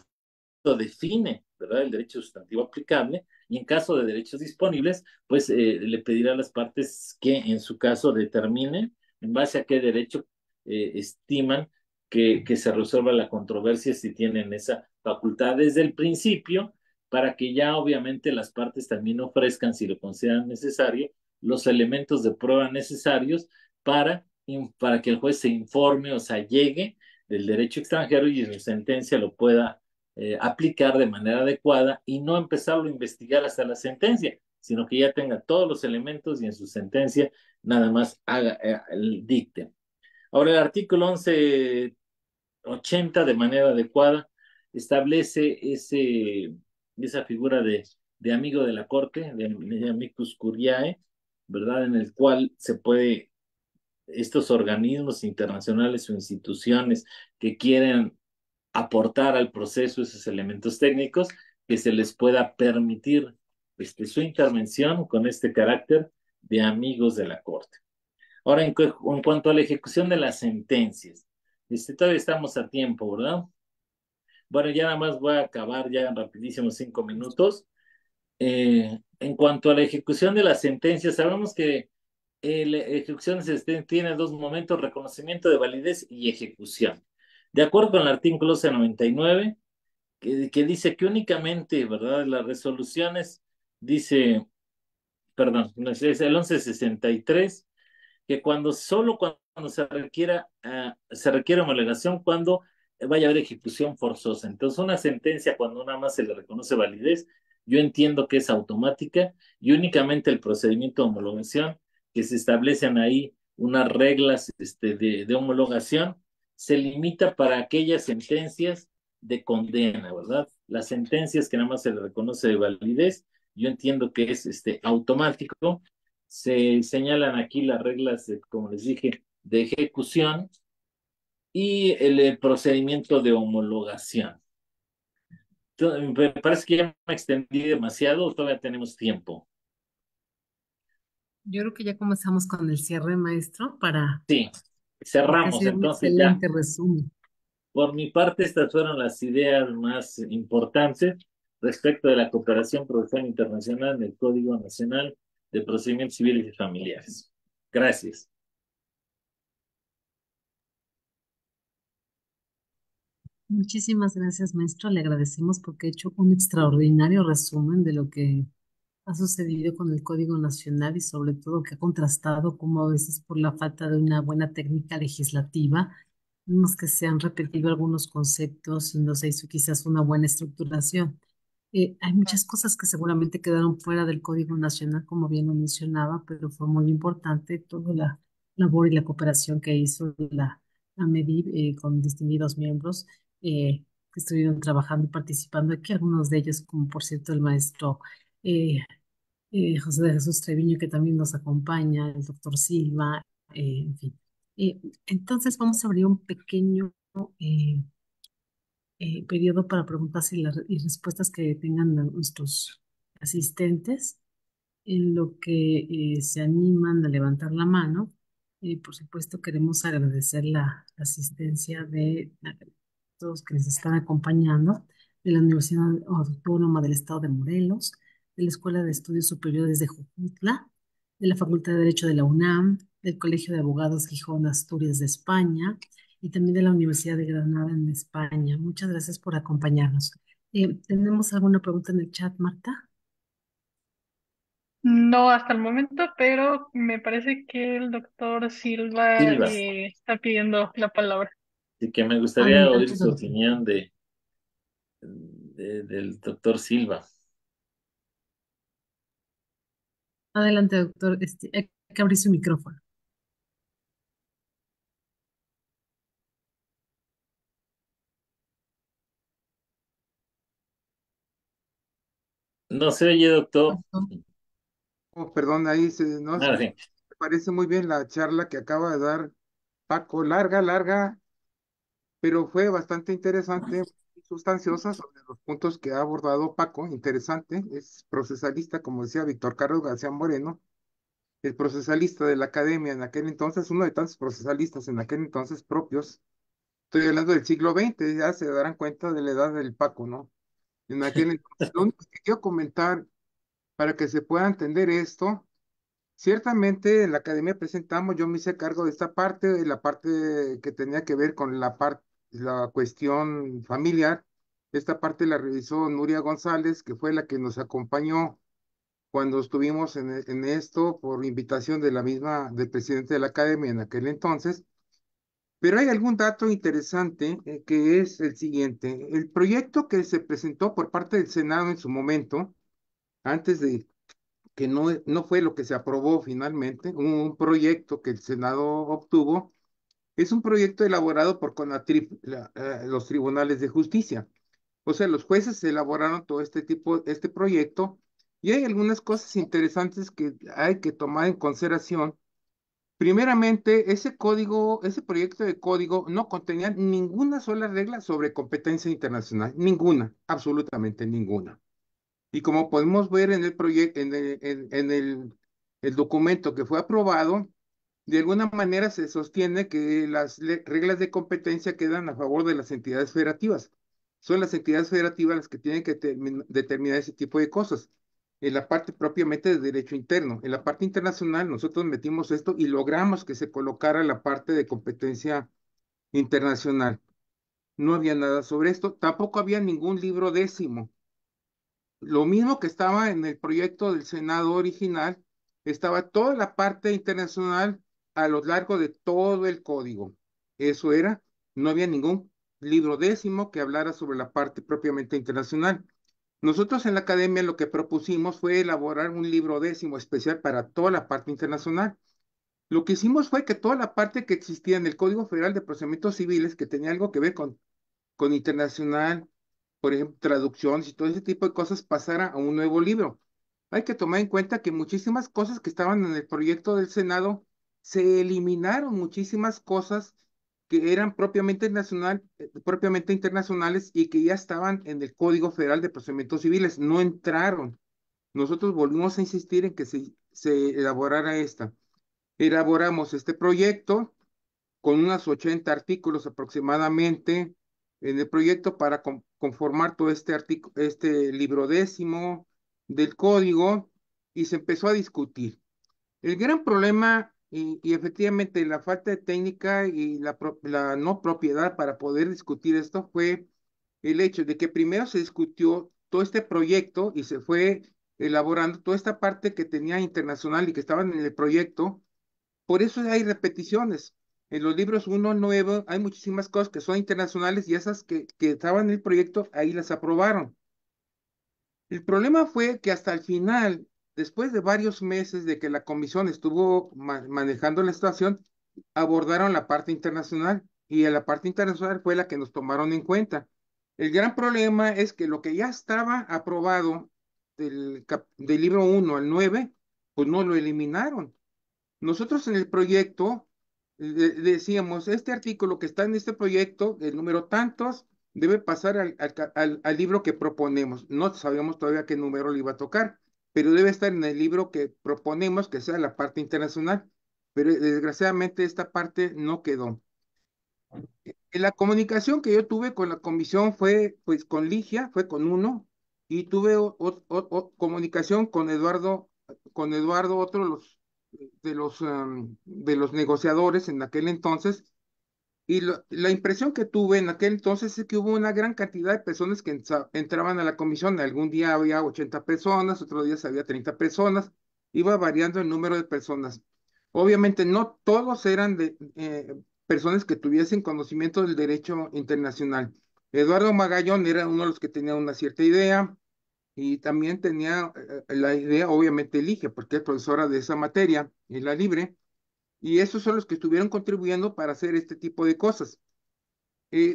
define, ¿verdad?, el derecho sustantivo aplicable y en caso de derechos disponibles, pues le pedirá a las partes que en su caso determinen en base a qué derecho estiman que se resuelva la controversia si tienen esa facultad desde el principio, para que ya obviamente las partes también ofrezcan, si lo consideran necesario, los elementos de prueba necesarios para, para que el juez se informe o se llegue del derecho extranjero y en su sentencia lo pueda aplicar de manera adecuada y no empezarlo a investigar hasta la sentencia, sino que ya tenga todos los elementos y en su sentencia nada más haga el dicte. Ahora, el artículo 1180 de manera adecuada establece esa figura de amigo de la corte, de amicus curiae, ¿verdad? En el cual se puede estos organismos internacionales o instituciones que quieren aportar al proceso esos elementos técnicos, que se les pueda permitir su intervención con este carácter de amigos de la Corte. Ahora, en cuanto a la ejecución de las sentencias, todavía estamos a tiempo, ¿verdad? Bueno, ya nada más voy a acabar ya en rapidísimo 5 minutos. En cuanto a la ejecución de las sentencias, sabemos que la ejecución tiene dos momentos: reconocimiento de validez y ejecución. De acuerdo con el artículo 99, que dice que únicamente, ¿verdad? Las resoluciones, dice, perdón, no, es el 1163, que solo cuando se requiere homologación cuando vaya a haber ejecución forzosa. Entonces, una sentencia, cuando nada más se le reconoce validez, yo entiendo que es automática y únicamente el procedimiento de homologación, que se establecen ahí unas reglas de homologación, se limita para aquellas sentencias de condena, ¿verdad? Las sentencias que nada más se le reconoce de validez, yo entiendo que es automático. Se señalan aquí las reglas, como les dije, de ejecución y el procedimiento de homologación. Entonces, me parece que ya me extendí demasiado, todavía tenemos tiempo. Yo creo que ya comenzamos con el cierre, maestro, Sí, porque ha cerramos. sido un Entonces ya, excelente resumen. por mi parte, estas fueron las ideas más importantes respecto de la cooperación procesal internacional en el Código Nacional de Procedimientos Civiles y Familiares. Gracias. Muchísimas gracias, maestro. Le agradecemos porque ha hecho un extraordinario resumen de lo que ha sucedido con el Código Nacional y sobre todo que ha contrastado cómo a veces por la falta de una buena técnica legislativa, vemos que se han repetido algunos conceptos y no se hizo quizás una buena estructuración. Hay muchas cosas que seguramente quedaron fuera del Código Nacional, como bien lo mencionaba, pero fue muy importante toda la labor y la cooperación que hizo la MEDIV con distinguidos miembros que estuvieron trabajando y participando aquí, algunos de ellos, como por cierto el maestro eh, José de Jesús Treviño, que también nos acompaña, el doctor Silva, en fin. Entonces vamos a abrir un pequeño eh, periodo para preguntas y respuestas que tengan nuestros asistentes, en lo que se animan a levantar la mano. Por supuesto, queremos agradecer la asistencia de todos que nos están acompañando, de la Universidad Autónoma del Estado de Morelos, de la Escuela de Estudios Superiores de Jojutla, de la Facultad de Derecho de la UNAM, del Colegio de Abogados Gijón Asturias de España y también de la Universidad de Granada en España. Muchas gracias por acompañarnos. ¿Tenemos alguna pregunta en el chat, Marta? No hasta el momento, pero me parece que el doctor Silva Silva, está pidiendo la palabra. y que me gustaría oír Adelante, su doctor. opinión del doctor Silva. Adelante, doctor. Hay que abrir su micrófono. No se oye, doctor. Oh, perdón, ahí no, Ahora me sí. parece muy bien la charla que acaba de dar Paco, larga, larga, pero fue bastante interesante y sustanciosa sobre los puntos que ha abordado Paco. Interesante, es procesalista, como decía Víctor Carlos García Moreno, el procesalista de la academia en aquel entonces, uno de tantos procesalistas en aquel entonces propios. Estoy hablando del siglo XX, ya se darán cuenta de la edad del Paco, ¿no? En aquel entonces, lo único que quiero comentar para que se pueda entender esto. Ciertamente en la academia presentamos, yo me hice cargo de esta parte, de la parte que tenía que ver con la cuestión familiar. Esta parte la revisó Nuria González, que fue la que nos acompañó cuando estuvimos en esto por invitación de la misma, del presidente de la academia en aquel entonces. Pero hay algún dato interesante que es el siguiente. El proyecto que se presentó por parte del Senado en su momento, antes de que no fue lo que se aprobó finalmente, un proyecto que el Senado obtuvo, es un proyecto elaborado por CONATRIP, los tribunales de justicia. O sea, los jueces elaboraron todo este proyecto, y hay algunas cosas interesantes que hay que tomar en consideración. Primeramente, ese proyecto de código no contenía ninguna sola regla sobre competencia internacional, ninguna, absolutamente ninguna. Y como podemos ver en el proyecto, el documento que fue aprobado, de alguna manera se sostiene que las reglas de competencia quedan a favor de las entidades federativas. Son las entidades federativas las que tienen que determinar ese tipo de cosas. En la parte propiamente de derecho interno. En la parte internacional, nosotros metimos esto y logramos que se colocara la parte de competencia internacional. No había nada sobre esto. Tampoco había ningún libro décimo. Lo mismo que estaba en el proyecto del Senado original, estaba toda la parte internacional a lo largo de todo el código. Eso era, no había ningún libro décimo que hablara sobre la parte propiamente internacional. Nosotros en la academia lo que propusimos fue elaborar un libro décimo especial para toda la parte internacional. Lo que hicimos fue que toda la parte que existía en el Código Federal de Procedimientos Civiles, que tenía algo que ver con internacional, por ejemplo, traducciones y todo ese tipo de cosas, pasara a un nuevo libro. Hay que tomar en cuenta que muchísimas cosas que estaban en el proyecto del Senado se eliminaron, muchísimas cosas que eran propiamente internacionales y que ya estaban en el Código Federal de Procedimientos Civiles, no entraron. Nosotros volvimos a insistir en que se elaborara esta. Elaboramos este proyecto con unos 80 artículos aproximadamente en el proyecto para conformar todo este libro décimo del código, y se empezó a discutir. El gran problema y efectivamente la falta de técnica y la no propiedad para poder discutir esto fue el hecho de que primero se discutió todo este proyecto y se fue elaborando toda esta parte que tenía internacional y que estaban en el proyecto. Por eso hay repeticiones. En los libros uno nuevo hay muchísimas cosas que son internacionales, y esas que estaban en el proyecto, ahí las aprobaron. El problema fue que hasta el final, después de varios meses de que la comisión estuvo manejando la situación, abordaron la parte internacional, y a la parte internacional fue la que nos tomaron en cuenta. El gran problema es que lo que ya estaba aprobado del libro uno al 9, pues no lo eliminaron. Nosotros en el proyecto decíamos, este artículo que está en este proyecto, el número tantos, debe pasar al libro que proponemos. No sabíamos todavía qué número le iba a tocar, pero debe estar en el libro que proponemos, que sea la parte internacional. Pero desgraciadamente esta parte no quedó. La comunicación que yo tuve con la comisión fue pues con Ligia, fue con uno, y tuve comunicación con Eduardo, otro de los negociadores en aquel entonces, y la impresión que tuve en aquel entonces es que hubo una gran cantidad de personas que entraban a la comisión. Algún día había 80 personas, otros días había 30 personas, iba variando el número de personas. Obviamente no todos eran personas que tuviesen conocimiento del derecho internacional. Eduardo Magallón era uno de los que tenía una cierta idea, y también tenía la idea, obviamente, Ligia, porque es profesora de esa materia en la libre, y esos son los que estuvieron contribuyendo para hacer este tipo de cosas.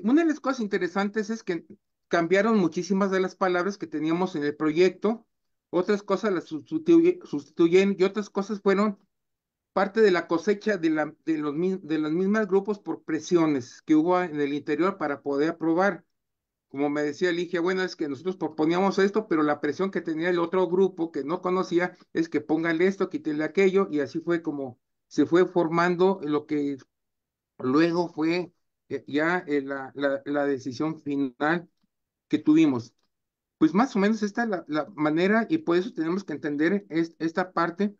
Una de las cosas interesantes es que cambiaron muchísimas de las palabras que teníamos en el proyecto. otras cosas las sustituyen y otras cosas fueron parte de la cosecha de los mismos grupos por presiones que hubo en el interior para poder aprobar. Como me decía Ligia, bueno, es que nosotros proponíamos esto, pero la presión que tenía el otro grupo que no conocía es que póngale esto, quítele aquello, y así fue como se fue formando lo que luego fue ya la decisión final que tuvimos. Pues más o menos esta es la manera y por eso tenemos que entender esta parte.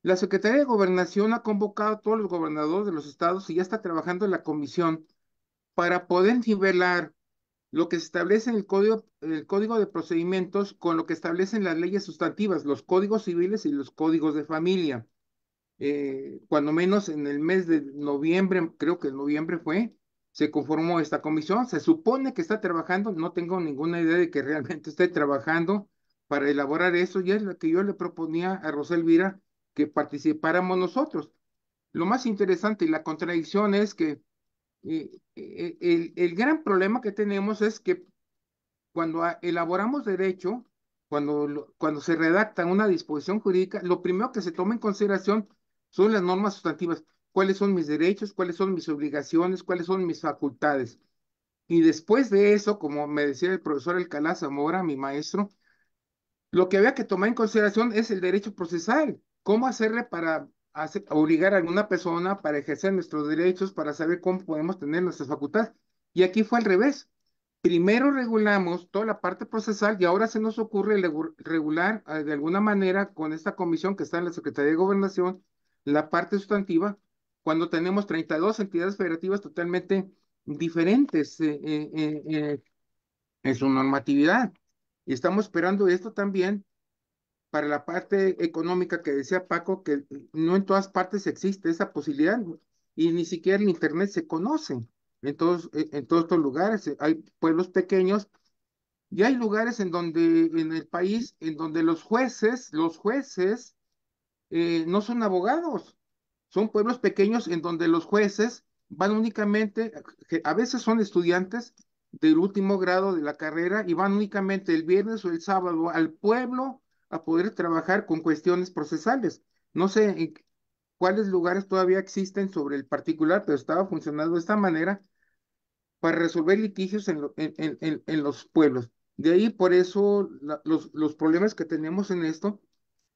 La Secretaría de Gobernación ha convocado a todos los gobernadores de los estados y ya está trabajando en la comisión para poder nivelar lo que se establece en el código de procedimientos con lo que establecen las leyes sustantivas, los códigos civiles y los códigos de familia. Cuando menos en el mes de noviembre, creo que en noviembre fue, se conformó esta comisión. Se supone que está trabajando, no tengo ninguna idea de que realmente esté trabajando para elaborar eso, y es lo que yo le proponía a Rosa Elvira que participáramos nosotros. Lo más interesante y la contradicción es que el gran problema que tenemos es que cuando elaboramos derecho, cuando se redacta una disposición jurídica, lo primero que se toma en consideración son las normas sustantivas. ¿Cuáles son mis derechos? ¿Cuáles son mis obligaciones? ¿Cuáles son mis facultades? Y después de eso, como me decía el profesor Alcalá Zamora, mi maestro, lo que había que tomar en consideración es el derecho procesal. ¿Cómo hacerle para obligar a alguna persona para ejercer nuestros derechos, para saber cómo podemos tener nuestras facultades? Y aquí fue al revés. Primero regulamos toda la parte procesal y ahora se nos ocurre regular de alguna manera con esta comisión que está en la Secretaría de Gobernación la parte sustantiva cuando tenemos 32 entidades federativas totalmente diferentes en su normatividad. Y estamos esperando esto también para la parte económica que decía Paco, que no en todas partes existe esa posibilidad y ni siquiera el Internet se conoce en todos estos lugares. Hay pueblos pequeños y hay lugares en donde, en el país, en donde los jueces no son abogados. Son pueblos pequeños en donde los jueces van únicamente, que a veces son estudiantes del último grado de la carrera y van únicamente el viernes o el sábado al pueblo a poder trabajar con cuestiones procesales. No sé en cuáles lugares todavía existen sobre el particular, pero estaba funcionando de esta manera para resolver litigios en los pueblos. De ahí, por eso, los problemas que tenemos en esto.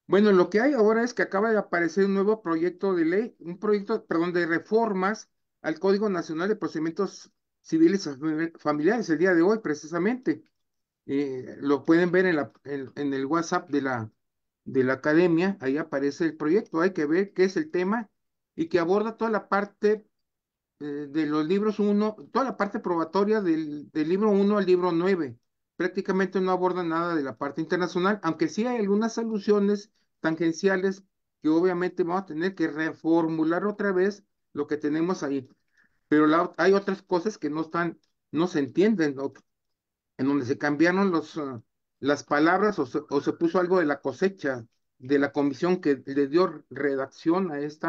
Bueno, lo que hay ahora es que acaba de aparecer un nuevo proyecto de ley, un proyecto, perdón, de reformas al Código Nacional de Procedimientos Civiles y Familiares el día de hoy, precisamente. Lo pueden ver en el WhatsApp de la academia, ahí aparece el proyecto, hay que ver qué es el tema y que aborda toda la parte de los libros uno, toda la parte probatoria del libro uno al libro 9. Prácticamente no aborda nada de la parte internacional, aunque sí hay algunas alusiones tangenciales que obviamente vamos a tener que reformular otra vez lo que tenemos ahí. Pero hay otras cosas que no se entienden, ¿no? En donde se cambiaron las palabras o se puso algo de la cosecha de la comisión que le dio redacción a este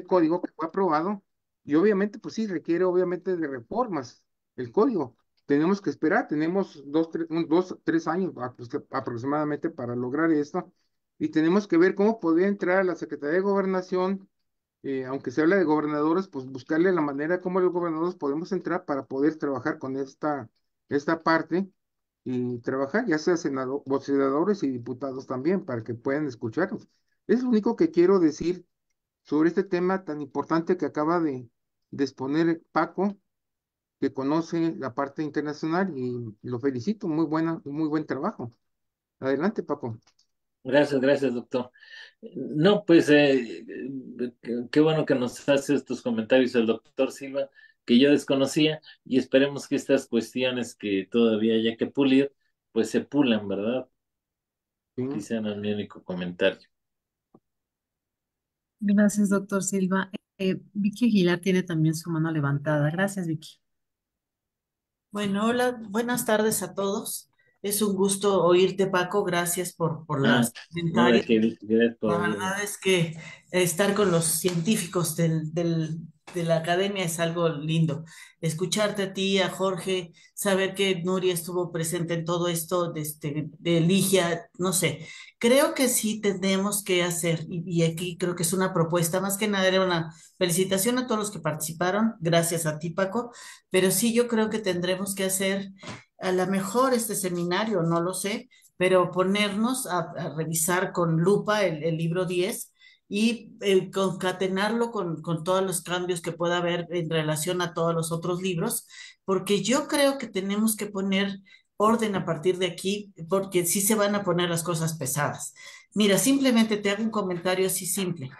código que fue aprobado. Y obviamente, pues sí, requiere obviamente de reformas el código. Tenemos que esperar, tenemos 3 años aproximadamente para lograr esto. Y tenemos que ver cómo podría entrar a la Secretaría de Gobernación, aunque se habla de gobernadores, pues buscarle la manera como los gobernadores podemos entrar para poder trabajar con esta parte y trabajar, ya sea senadores y diputados también, para que puedan escucharnos. Es lo único que quiero decir sobre este tema tan importante que acaba de exponer Paco, que conoce la parte internacional y lo felicito, muy buen trabajo. Adelante, Paco. Gracias, gracias, doctor. No, pues qué bueno que nos hace estos comentarios el doctor Silva, que yo desconocía, y esperemos que estas cuestiones que todavía haya que pulir, pues se pulan, ¿verdad? Sí. Quizá no es mi único comentario. Gracias, doctor Silva. Vicky Aguilar tiene también su mano levantada. Gracias, Vicky. Bueno, hola, buenas tardes a todos. Es un gusto oírte, Paco. Gracias por Ah, los no, de comentarios. que gracias por La oírme. verdad es que estar con los científicos del de la academia es algo lindo. Escucharte a ti, a Jorge, saber que Nuria estuvo presente en todo esto, de Ligia, no sé. Creo que sí tenemos que hacer, y aquí creo que es una propuesta, más que nada era una felicitación a todos los que participaron, gracias a ti, Paco, pero sí yo creo que tendremos que hacer a lo mejor este seminario, no lo sé, pero ponernos a revisar con lupa el libro 10 y concatenarlo con todos los cambios que pueda haber en relación a todos los otros libros, porque yo creo que tenemos que poner orden a partir de aquí, porque sí se van a poner las cosas pesadas. Mira, simplemente te hago un comentario así simple.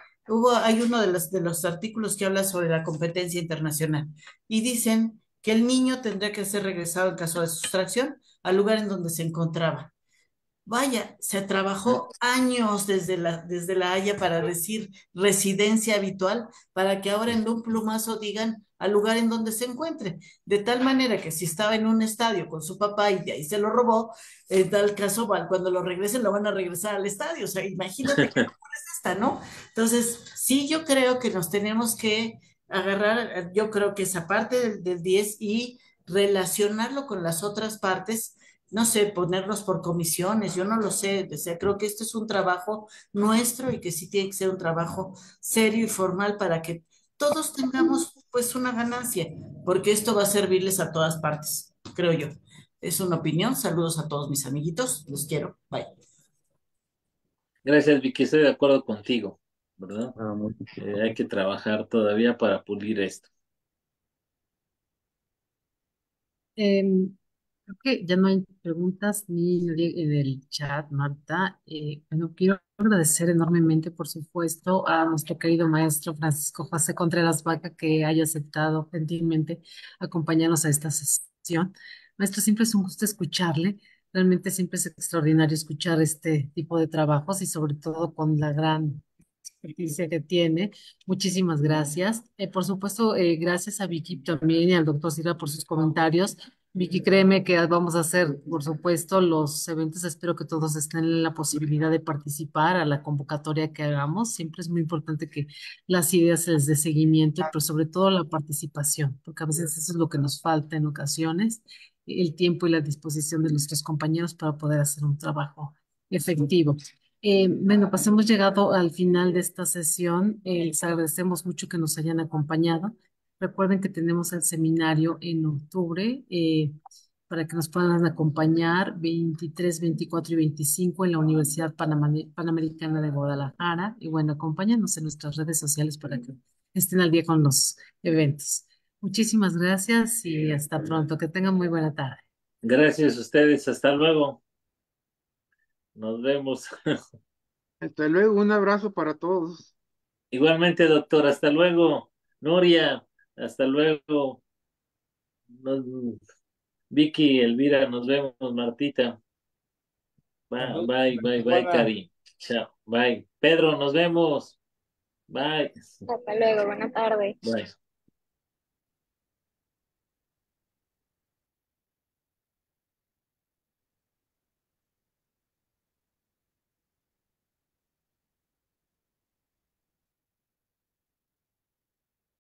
Hay uno de los artículos que habla sobre la competencia internacional y dicen que el niño tendría que ser regresado en caso de sustracción al lugar en donde se encontraba. Vaya, se trabajó años desde la Haya para decir residencia habitual, para que ahora en un plumazo digan al lugar en donde se encuentre. De tal manera que si estaba en un estadio con su papá y de ahí se lo robó, en tal caso, cuando lo regresen, lo van a regresar al estadio. O sea, imagínate qué locura es esta, ¿no? Entonces, sí, yo creo que nos tenemos que agarrar, yo creo que esa parte del 10 y relacionarlo con las otras partes, no sé, ponerlos por comisiones, yo no lo sé, o sea, creo que este es un trabajo nuestro y que sí tiene que ser un trabajo serio y formal para que todos tengamos pues una ganancia, porque esto va a servirles a todas partes, creo yo. Es una opinión, saludos a todos mis amiguitos, los quiero, bye. Gracias, Vicky, estoy de acuerdo contigo, ¿verdad? Hay que trabajar todavía para pulir esto. Creo que ya no hay preguntas ni nadie en el chat, Marta. Bueno, quiero agradecer enormemente, por supuesto, a nuestro querido maestro Francisco José Contreras Vaca que haya aceptado gentilmente acompañarnos a esta sesión. Maestro, siempre es un gusto escucharle. Realmente siempre es extraordinario escuchar este tipo de trabajos y sobre todo con la gran experticia que tiene. Muchísimas gracias. Por supuesto, gracias a Vicky también y al doctor Silva por sus comentarios. Vicky, créeme que vamos a hacer, por supuesto, los eventos. Espero que todos estén en la posibilidad de participar a la convocatoria que hagamos. Siempre es muy importante que las ideas se les dé seguimiento, pero sobre todo la participación, porque a veces eso es lo que nos falta en ocasiones, el tiempo y la disposición de nuestros compañeros para poder hacer un trabajo efectivo. Bueno, pues hemos llegado al final de esta sesión. Les agradecemos mucho que nos hayan acompañado. Recuerden que tenemos el seminario en octubre para que nos puedan acompañar 23, 24 y 25 en la Universidad Panamericana de Guadalajara. Y bueno, acompáñanos en nuestras redes sociales para que estén al día con los eventos. Muchísimas gracias y hasta pronto. Que tengan muy buena tarde. Gracias a ustedes, hasta luego. Nos vemos. Hasta luego, un abrazo para todos. Igualmente, doctor, hasta luego. Noria, hasta luego. Nos- Vicky, Elvira, nos vemos, Martita. Bye, bye, bye, Cari. Chao, bye. Pedro, nos vemos. Bye. Hasta luego, buenas tardes. Bye.